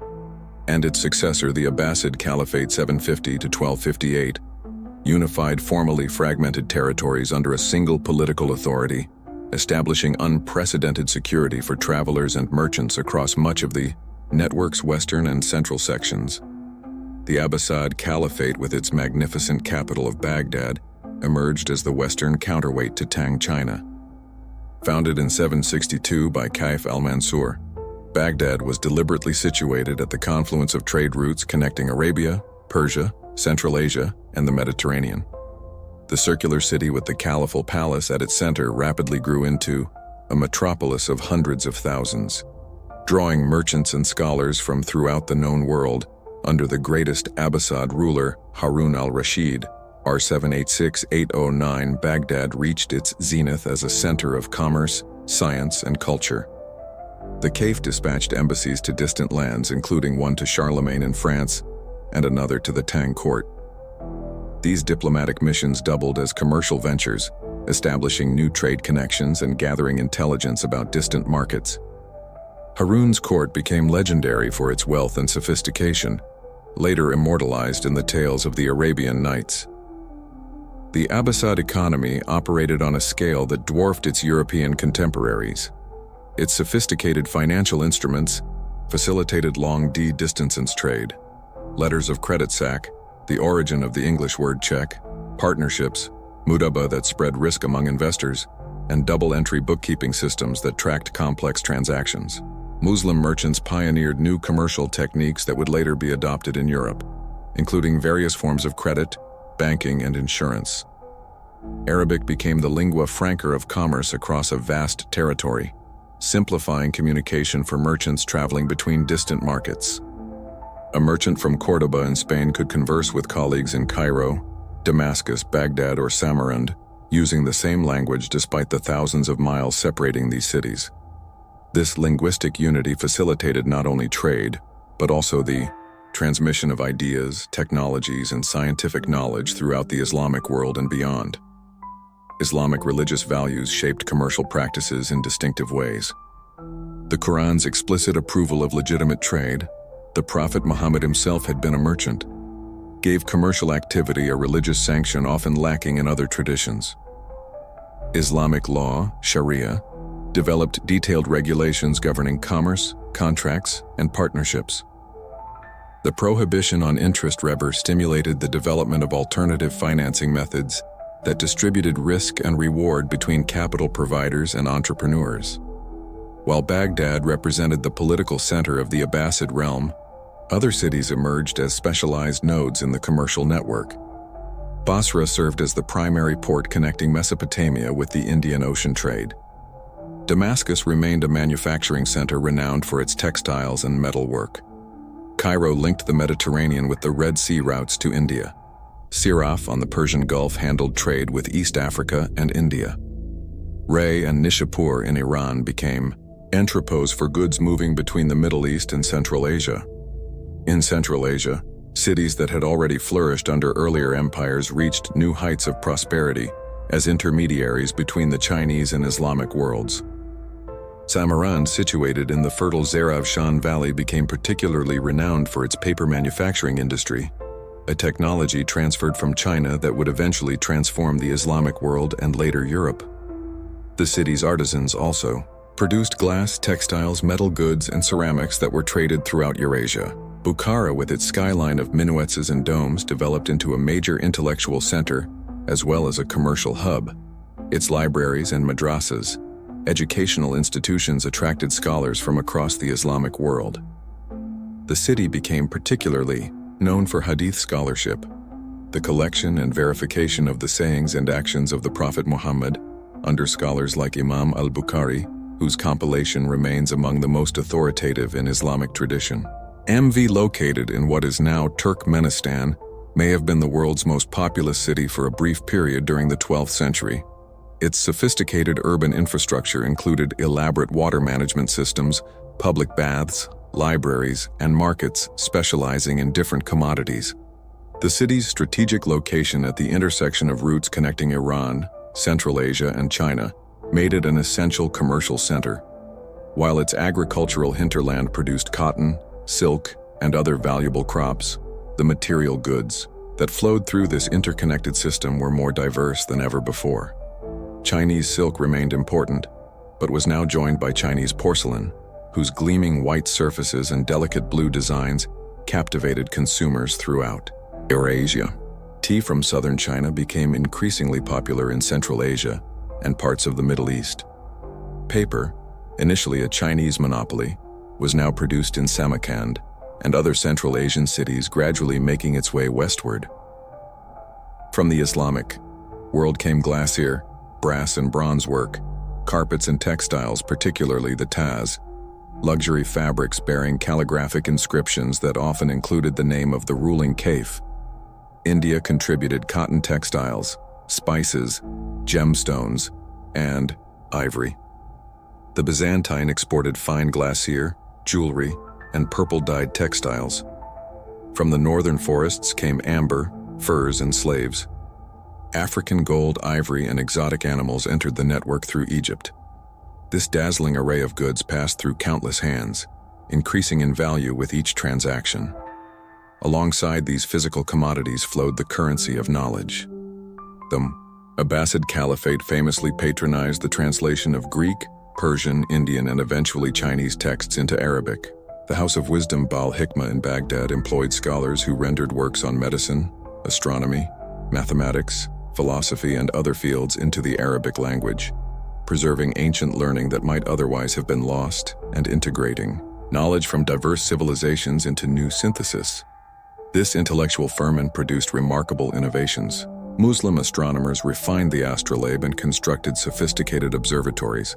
and its successor the Abbasid Caliphate 750 to 1258, unified formerly fragmented territories under a single political authority, establishing unprecedented security for travelers and merchants across much of the network's western and central sections. The Abbasid Caliphate, with its magnificent capital of Baghdad, emerged as the western counterweight to Tang China. Founded in 762 by Kaif al-Mansur, Baghdad was deliberately situated at the confluence of trade routes connecting Arabia, Persia, Central Asia, and the Mediterranean. The circular city with the Caliphal Palace at its center rapidly grew into a metropolis of hundreds of thousands, drawing merchants and scholars from throughout the known world. Under the greatest Abbasid ruler, Harun al-Rashid, R786-809, Baghdad reached its zenith as a center of commerce, science, and culture. The Caliph dispatched embassies to distant lands, including one to Charlemagne in France and another to the Tang court. These diplomatic missions doubled as commercial ventures, establishing new trade connections and gathering intelligence about distant markets. Harun's court became legendary for its wealth and sophistication, later immortalized in the tales of the Arabian Nights. The Abbasid economy operated on a scale that dwarfed its European contemporaries. Its sophisticated financial instruments facilitated long-distance trade, letters of credit sack, the origin of the English word check, partnerships, mudaba that spread risk among investors, and double-entry bookkeeping systems that tracked complex transactions. Muslim merchants pioneered new commercial techniques that would later be adopted in Europe, including various forms of credit, banking, and insurance. Arabic became the lingua franca of commerce across a vast territory, simplifying communication for merchants traveling between distant markets. A merchant from Córdoba in Spain could converse with colleagues in Cairo, Damascus, Baghdad, or Samarkand, using the same language despite the thousands of miles separating these cities. This linguistic unity facilitated not only trade, but also the transmission of ideas, technologies, and scientific knowledge throughout the Islamic world and beyond. Islamic religious values shaped commercial practices in distinctive ways. The Quran's explicit approval of legitimate trade, the Prophet Muhammad himself had been a merchant, gave commercial activity a religious sanction often lacking in other traditions. Islamic law, Sharia, developed detailed regulations governing commerce, contracts, and partnerships. The prohibition on interest riba stimulated the development of alternative financing methods that distributed risk and reward between capital providers and entrepreneurs. While Baghdad represented the political center of the Abbasid realm, other cities emerged as specialized nodes in the commercial network. Basra served as the primary port connecting Mesopotamia with the Indian Ocean trade. Damascus remained a manufacturing center renowned for its textiles and metalwork. Cairo linked the Mediterranean with the Red Sea routes to India. Siraf on the Persian Gulf handled trade with East Africa and India. Ray and Nishapur in Iran became entrepôts for goods moving between the Middle East and Central Asia. In Central Asia, cities that had already flourished under earlier empires reached new heights of prosperity as intermediaries between the Chinese and Islamic worlds. Samarkand, situated in the fertile Zeravshan Valley, became particularly renowned for its paper manufacturing industry, a technology transferred from China that would eventually transform the Islamic world and later Europe. The city's artisans also produced glass, textiles, metal goods, and ceramics that were traded throughout Eurasia. Bukhara, with its skyline of minarets and domes, developed into a major intellectual center as well as a commercial hub. Its libraries and madrasas, educational institutions, attracted scholars from across the Islamic world. The city became particularly known for hadith scholarship, the collection and verification of the sayings and actions of the Prophet Muhammad, under scholars like Imam al-Bukhari, whose compilation remains among the most authoritative in Islamic tradition. MV, located in what is now Turkmenistan, may have been the world's most populous city for a brief period during the 12th century. Its sophisticated urban infrastructure included elaborate water management systems, public baths, libraries, and markets specializing in different commodities. The city's strategic location at the intersection of routes connecting Iran, Central Asia, and China made it an essential commercial center. While its agricultural hinterland produced cotton, silk, and other valuable crops, the material goods that flowed through this interconnected system were more diverse than ever before. Chinese silk remained important, but was now joined by Chinese porcelain, whose gleaming white surfaces and delicate blue designs captivated consumers throughout Eurasia. Tea from southern China became increasingly popular in Central Asia and parts of the Middle East. Paper, initially a Chinese monopoly, was now produced in Samarkand and other Central Asian cities, gradually making its way westward. From the Islamic world came glacier, brass and bronze work, carpets and textiles, particularly the Taz, luxury fabrics bearing calligraphic inscriptions that often included the name of the ruling caliph. India contributed cotton textiles, spices, gemstones, and ivory. The Byzantine exported fine glacier, jewelry, and purple-dyed textiles. From the northern forests came amber, furs, and slaves. African gold, ivory, and exotic animals entered the network through Egypt. This dazzling array of goods passed through countless hands, increasing in value with each transaction. Alongside these physical commodities flowed the currency of knowledge. The Abbasid Caliphate famously patronized the translation of Greek, Persian, Indian, and eventually Chinese texts into Arabic. The House of Wisdom Bal-Hikmah in Baghdad employed scholars who rendered works on medicine, astronomy, mathematics, philosophy, and other fields into the Arabic language, preserving ancient learning that might otherwise have been lost and integrating knowledge from diverse civilizations into new synthesis. This intellectual ferment produced remarkable innovations. Muslim astronomers refined the astrolabe and constructed sophisticated observatories.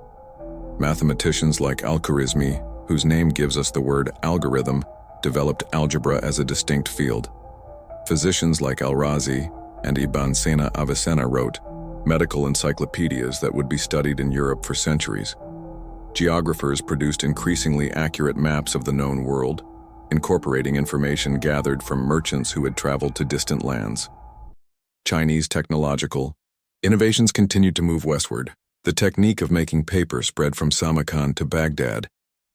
Mathematicians like Al-Khwarizmi, whose name gives us the word algorithm, developed algebra as a distinct field. Physicians like Al-Razi and Ibn Sina Avicenna wrote medical encyclopedias that would be studied in Europe for centuries. Geographers produced increasingly accurate maps of the known world, incorporating information gathered from merchants who had traveled to distant lands. Chinese technological innovations continued to move westward. The technique of making paper spread from Samarkand to Baghdad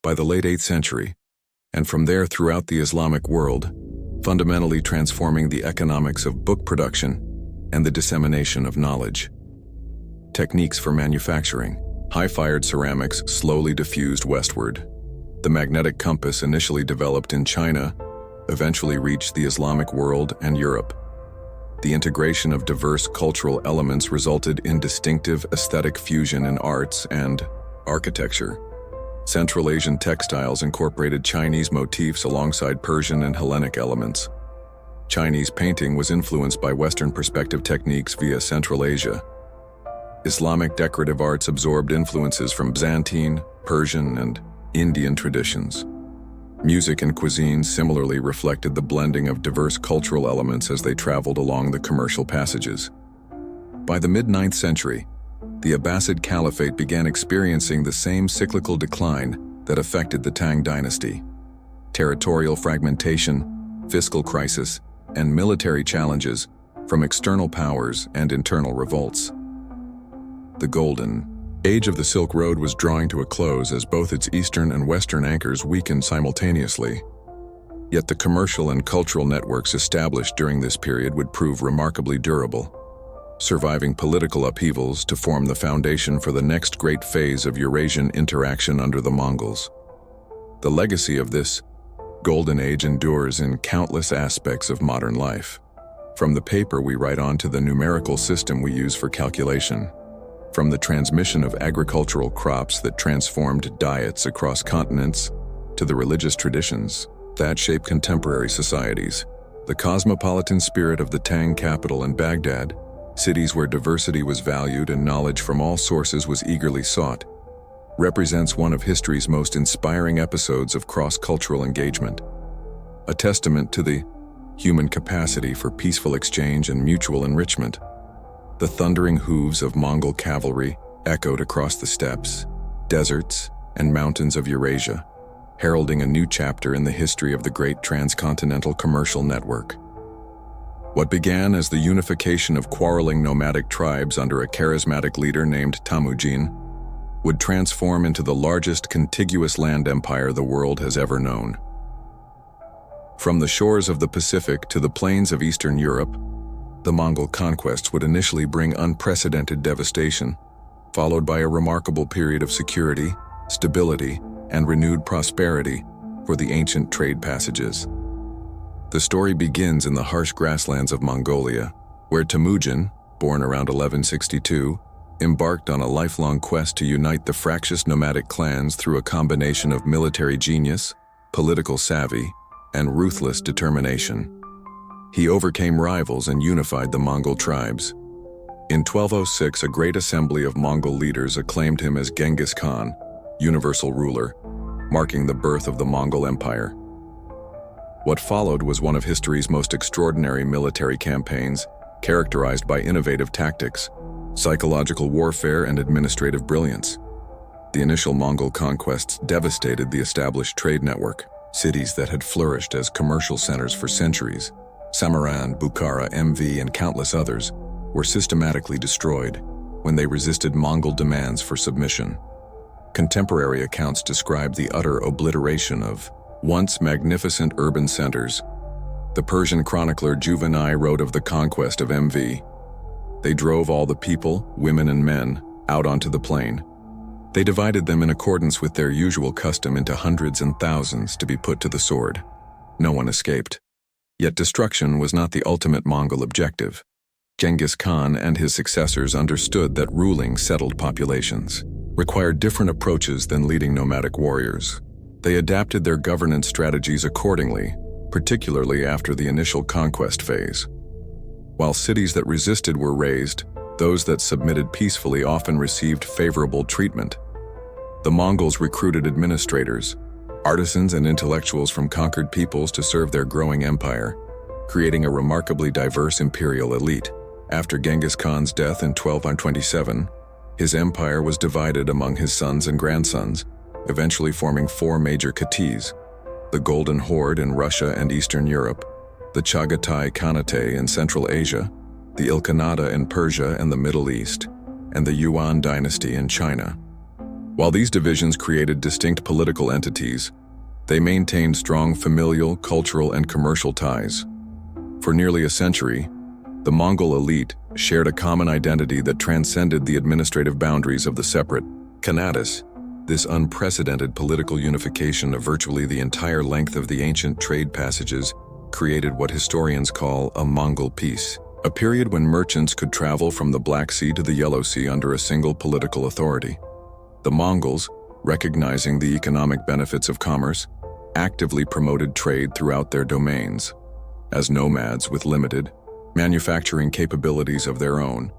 by the late 8th century, and from there throughout the Islamic world, fundamentally transforming the economics of book production and the dissemination of knowledge. Techniques for manufacturing. High-fired ceramics slowly diffused westward. The magnetic compass, initially developed in China, eventually reached the Islamic world and Europe. The integration of diverse cultural elements resulted in distinctive aesthetic fusion in arts and architecture. Central Asian textiles incorporated Chinese motifs alongside Persian and Hellenic elements. Chinese painting was influenced by Western perspective techniques via Central Asia. Islamic decorative arts absorbed influences from Byzantine, Persian, and Indian traditions. Music and cuisine similarly reflected the blending of diverse cultural elements as they traveled along the commercial passages. By the mid-9th century, the Abbasid Caliphate began experiencing the same cyclical decline that affected the Tang dynasty. Territorial fragmentation, fiscal crisis, and military challenges from external powers and internal revolts. The Golden Age of the Silk Road was drawing to a close as both its eastern and western anchors weakened simultaneously. Yet the commercial and cultural networks established during this period would prove remarkably durable, surviving political upheavals to form the foundation for the next great phase of Eurasian interaction under the Mongols. The legacy of this Golden Age endures in countless aspects of modern life, from the paper we write on to the numerical system we use for calculation. From the transmission of agricultural crops that transformed diets across continents to the religious traditions that shape contemporary societies. The cosmopolitan spirit of the Tang capital in Baghdad, cities where diversity was valued and knowledge from all sources was eagerly sought, represents one of history's most inspiring episodes of cross-cultural engagement. a testament to the human capacity for peaceful exchange and mutual enrichment. The thundering hooves of Mongol cavalry echoed across the steppes, deserts, and mountains of Eurasia, heralding a new chapter in the history of the great transcontinental commercial network. What began as the unification of quarreling nomadic tribes under a charismatic leader named Temujin would transform into the largest contiguous land empire the world has ever known. From the shores of the Pacific to the plains of Eastern Europe, the Mongol conquests would initially bring unprecedented devastation, followed by a remarkable period of security, stability, and renewed prosperity for the ancient trade passages. The story begins in the harsh grasslands of Mongolia, where Temujin, born around 1162, embarked on a lifelong quest to unite the fractious nomadic clans through a combination of military genius, political savvy, and ruthless determination. He overcame rivals and unified the Mongol tribes. In 1206, a great assembly of Mongol leaders acclaimed him as Genghis Khan, universal ruler, marking the birth of the Mongol Empire. What followed was one of history's most extraordinary military campaigns, characterized by innovative tactics, psychological warfare, and administrative brilliance. The initial Mongol conquests devastated the established trade network. Cities that had flourished as commercial centers for centuries, Samarkand, Bukhara, MV, and countless others, were systematically destroyed when they resisted Mongol demands for submission. Contemporary accounts describe the utter obliteration of once magnificent urban centers. The Persian chronicler Juvenal wrote of the conquest of MV. They drove all the people, women and men, out onto the plain. They divided them in accordance with their usual custom into hundreds and thousands to be put to the sword. No one escaped. Yet destruction was not the ultimate Mongol objective. Genghis Khan and his successors understood that ruling settled populations required different approaches than leading nomadic warriors. They adapted their governance strategies accordingly, particularly after the initial conquest phase. While cities that resisted were razed, those that submitted peacefully often received favorable treatment. The Mongols recruited administrators, artisans, and intellectuals from conquered peoples to serve their growing empire, creating a remarkably diverse imperial elite. After Genghis Khan's death in 1227, his empire was divided among his sons and grandsons, eventually forming four major Khatis: the Golden Horde in Russia and Eastern Europe, the Chagatai Khanate in Central Asia, the Ilkhanate in Persia and the Middle East, and the Yuan dynasty in China. While these divisions created distinct political entities, they maintained strong familial, cultural, and commercial ties. For nearly a century, the Mongol elite shared a common identity that transcended the administrative boundaries of the separate khanates. This unprecedented political unification of virtually the entire length of the ancient trade passages created what historians call a Mongol peace, a period when merchants could travel from the Black Sea to the Yellow Sea under a single political authority. The Mongols, recognizing the economic benefits of commerce, actively promoted trade throughout their domains. As nomads with limited manufacturing capabilities of their own,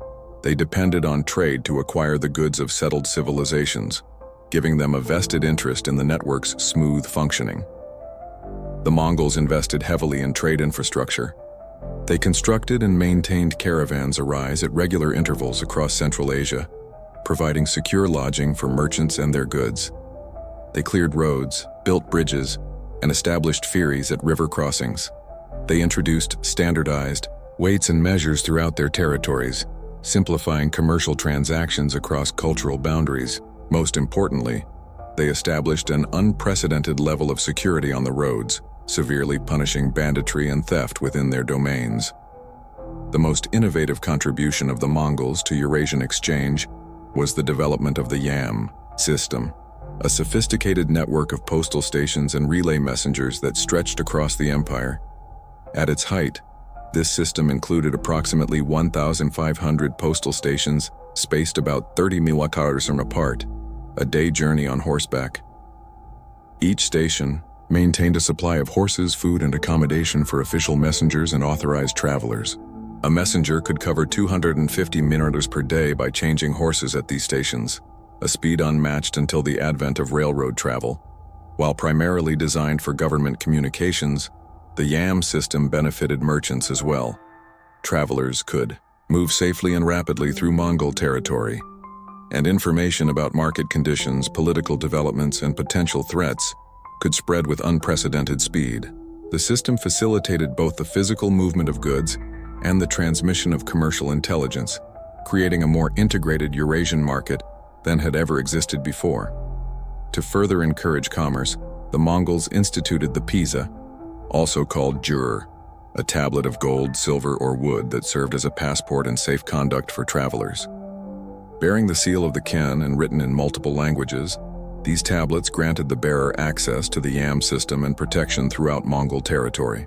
they depended on trade to acquire the goods of settled civilizations, giving them a vested interest in the network's smooth functioning. The Mongols invested heavily in trade infrastructure. They constructed and maintained caravans at regular intervals across Central Asia, providing secure lodging for merchants and their goods. They cleared roads, built bridges, and established ferries at river crossings. They introduced standardized weights and measures throughout their territories, simplifying commercial transactions across cultural boundaries. Most importantly, they established an unprecedented level of security on the roads, severely punishing banditry and theft within their domains. The most innovative contribution of the Mongols to Eurasian exchange was the development of the YAM system, a sophisticated network of postal stations and relay messengers that stretched across the empire. At its height, this system included approximately 1,500 postal stations spaced about 30 kilometers apart, a day journey on horseback. Each station maintained a supply of horses, food, and accommodation for official messengers and authorized travelers. A messenger could cover 250 kilometers per day by changing horses at these stations, a speed unmatched until the advent of railroad travel. While primarily designed for government communications, The YAM system benefited merchants as well. Travelers could move safely and rapidly through Mongol territory, and information about market conditions, political developments, and potential threats could spread with unprecedented speed. The system facilitated both the physical movement of goods and the transmission of commercial intelligence, creating a more integrated Eurasian market than had ever existed before. To further encourage commerce, the Mongols instituted the Pisa, also called jur, a tablet of gold, silver, or wood that served as a passport and safe conduct for travelers. Bearing the seal of the Ken and written in multiple languages, these tablets granted the bearer access to the YAM system and protection throughout Mongol territory.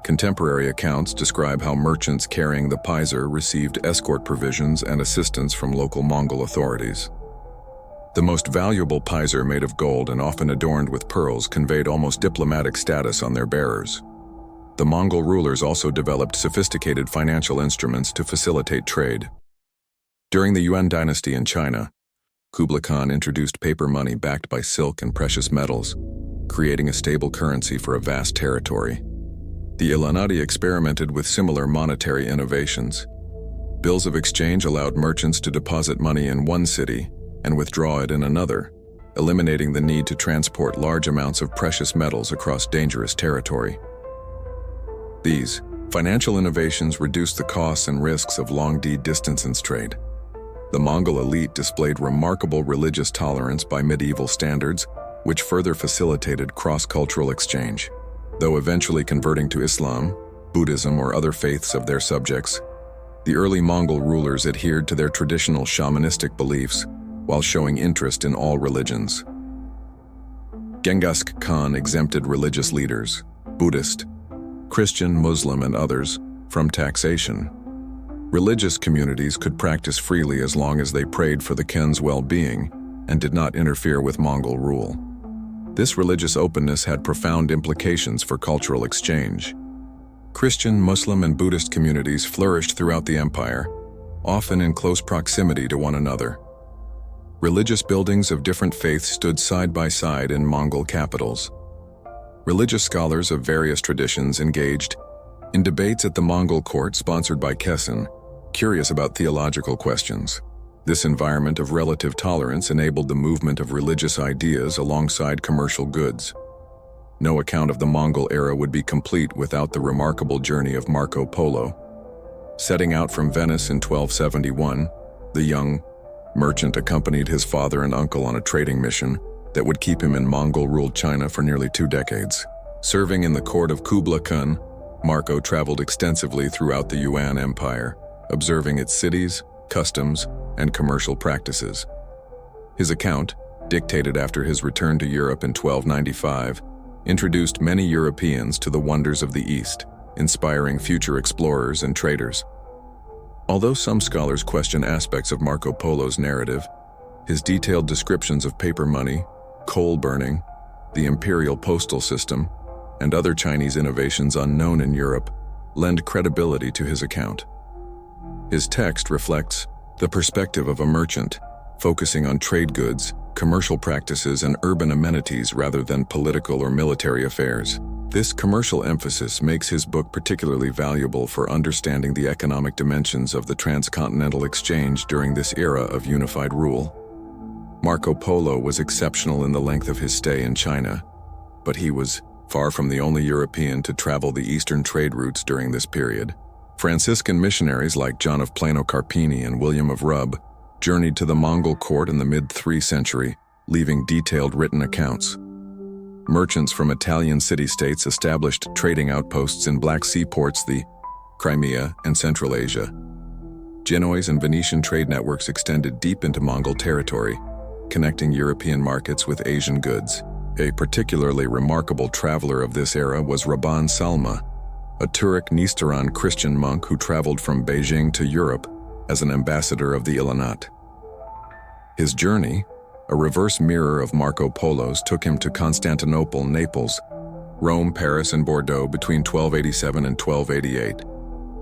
Contemporary accounts describe how merchants carrying the Pizer received escort provisions and assistance from local Mongol authorities. The most valuable Pizer, made of gold and often adorned with pearls, conveyed almost diplomatic status on their bearers. The Mongol rulers also developed sophisticated financial instruments to facilitate trade. During the Yuan dynasty in China, Kublai Khan introduced paper money backed by silk and precious metals, creating a stable currency for a vast territory. The Ilkhanate experimented with similar monetary innovations. Bills of exchange allowed merchants to deposit money in one city and withdraw it in another, eliminating the need to transport large amounts of precious metals across dangerous territory. These financial innovations reduced the costs and risks of long-distance trade. The Mongol elite displayed remarkable religious tolerance by medieval standards, which further facilitated cross-cultural exchange. Though eventually converting to Islam, Buddhism, or other faiths of their subjects, the early Mongol rulers adhered to their traditional shamanistic beliefs while showing interest in all religions. Genghis Khan exempted religious leaders, Buddhist, Christian, Muslim, and others, from taxation. Religious communities could practice freely as long as they prayed for the Ken's well-being and did not interfere with Mongol rule. This religious openness had profound implications for cultural exchange. Christian, Muslim, and Buddhist communities flourished throughout the empire, often in close proximity to one another. Religious buildings of different faiths stood side by side in Mongol capitals. Religious scholars of various traditions engaged in debates at the Mongol court sponsored by Kesin, curious about theological questions. This environment of relative tolerance enabled the movement of religious ideas alongside commercial goods. No account of the Mongol era would be complete without the remarkable journey of Marco Polo. Setting out from Venice in 1271, the young merchant accompanied his father and uncle on a trading mission that would keep him in Mongol-ruled China for nearly 2 decades. Serving in the court of Kublai Khan, Marco traveled extensively throughout the Yuan Empire, observing its cities, customs, and commercial practices. His account, dictated after his return to Europe in 1295, introduced many Europeans to the wonders of the East, inspiring future explorers and traders. Although some scholars question aspects of Marco Polo's narrative, his detailed descriptions of paper money, coal burning, the imperial postal system, and other Chinese innovations unknown in Europe lend credibility to his account. His text reflects the perspective of a merchant, focusing on trade goods, commercial practices, and urban amenities rather than political or military affairs. This commercial emphasis makes his book particularly valuable for understanding the economic dimensions of the transcontinental exchange during this era of unified rule. Marco Polo was exceptional in the length of his stay in China, but he was far from the only European to travel the eastern trade routes during this period. Franciscan missionaries like John of Plano Carpini and William of Rub journeyed to the Mongol court in the mid-3rd century, leaving detailed written accounts. Merchants from Italian city-states established trading outposts in Black Sea ports, the Crimea, and Central Asia. Genoese and Venetian trade networks extended deep into Mongol territory, connecting European markets with Asian goods. A particularly remarkable traveler of this era was Rabban Salma, a Turek Nistaran Christian monk who traveled from Beijing to Europe as an ambassador of the Ilkhanate. His journey, a reverse mirror of Marco Polo's, took him to Constantinople, Naples, Rome, Paris, and Bordeaux between 1287 and 1288.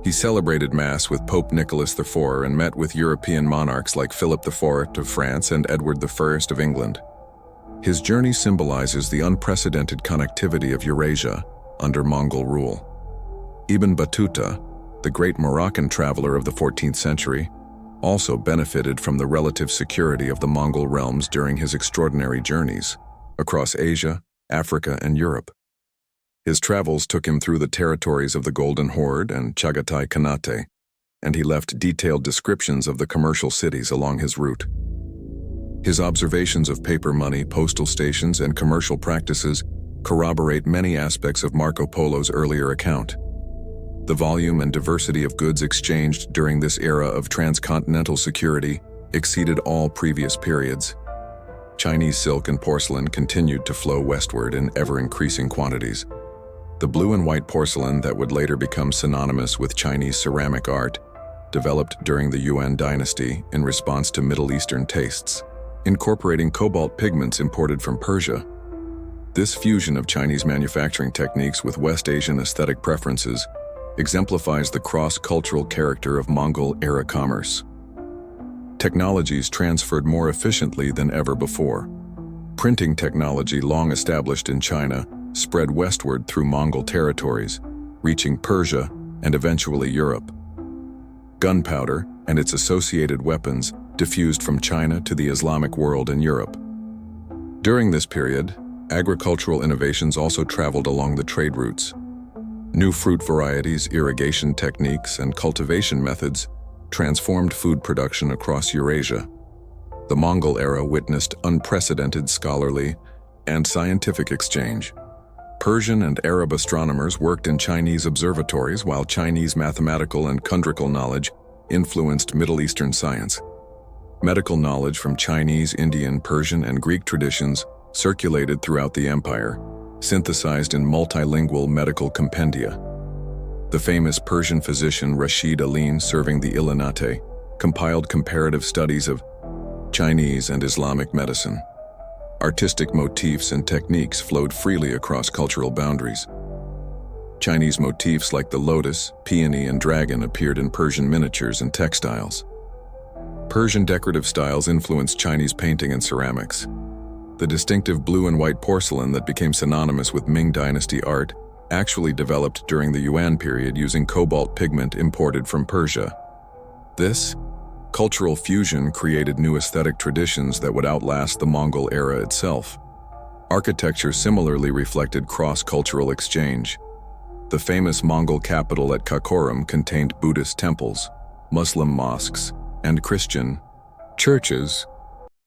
He celebrated Mass with Pope Nicholas IV and met with European monarchs like Philip IV of France and Edward I of England. His journey symbolizes the unprecedented connectivity of Eurasia, under Mongol rule. Ibn Battuta, the great Moroccan traveler of the 14th century, also benefited from the relative security of the Mongol realms during his extraordinary journeys across Asia, Africa, and Europe. His travels took him through the territories of the Golden Horde and Chagatai Khanate, and he left detailed descriptions of the commercial cities along his route. His observations of paper money, postal stations, and commercial practices corroborate many aspects of Marco Polo's earlier account. The volume and diversity of goods exchanged during this era of transcontinental security exceeded all previous periods. Chinese silk and porcelain continued to flow westward in ever-increasing quantities. The blue and white porcelain that would later become synonymous with Chinese ceramic art developed during the Yuan dynasty in response to Middle Eastern tastes, incorporating cobalt pigments imported from Persia. This fusion of Chinese manufacturing techniques with West Asian aesthetic preferences exemplifies the cross-cultural character of Mongol-era commerce. Technologies transferred more efficiently than ever before. Printing technology, long established in China, spread westward through Mongol territories, reaching Persia and eventually Europe. Gunpowder and its associated weapons diffused from China to the Islamic world and Europe. During this period, agricultural innovations also traveled along the trade routes. New fruit varieties, irrigation techniques, and cultivation methods transformed food production across Eurasia. The Mongol era witnessed unprecedented scholarly and scientific exchange. Persian and Arab astronomers worked in Chinese observatories, while Chinese mathematical and chondrical knowledge influenced Middle Eastern science. Medical knowledge from Chinese, Indian, Persian, and Greek traditions circulated throughout the empire, synthesized in multilingual medical compendia. The famous Persian physician Rashid Aline, serving the Ilhanate, compiled comparative studies of Chinese and Islamic medicine. Artistic motifs and techniques flowed freely across cultural boundaries. Chinese motifs like the lotus, peony, and dragon appeared in Persian miniatures and textiles. Persian decorative styles influenced Chinese painting and ceramics. The distinctive blue and white porcelain that became synonymous with Ming Dynasty art actually developed during the Yuan period using cobalt pigment imported from Persia. This cultural fusion created new aesthetic traditions that would outlast the Mongol era itself. Architecture similarly reflected cross-cultural exchange. The famous Mongol capital at Karakorum contained Buddhist temples, Muslim mosques, and Christian churches,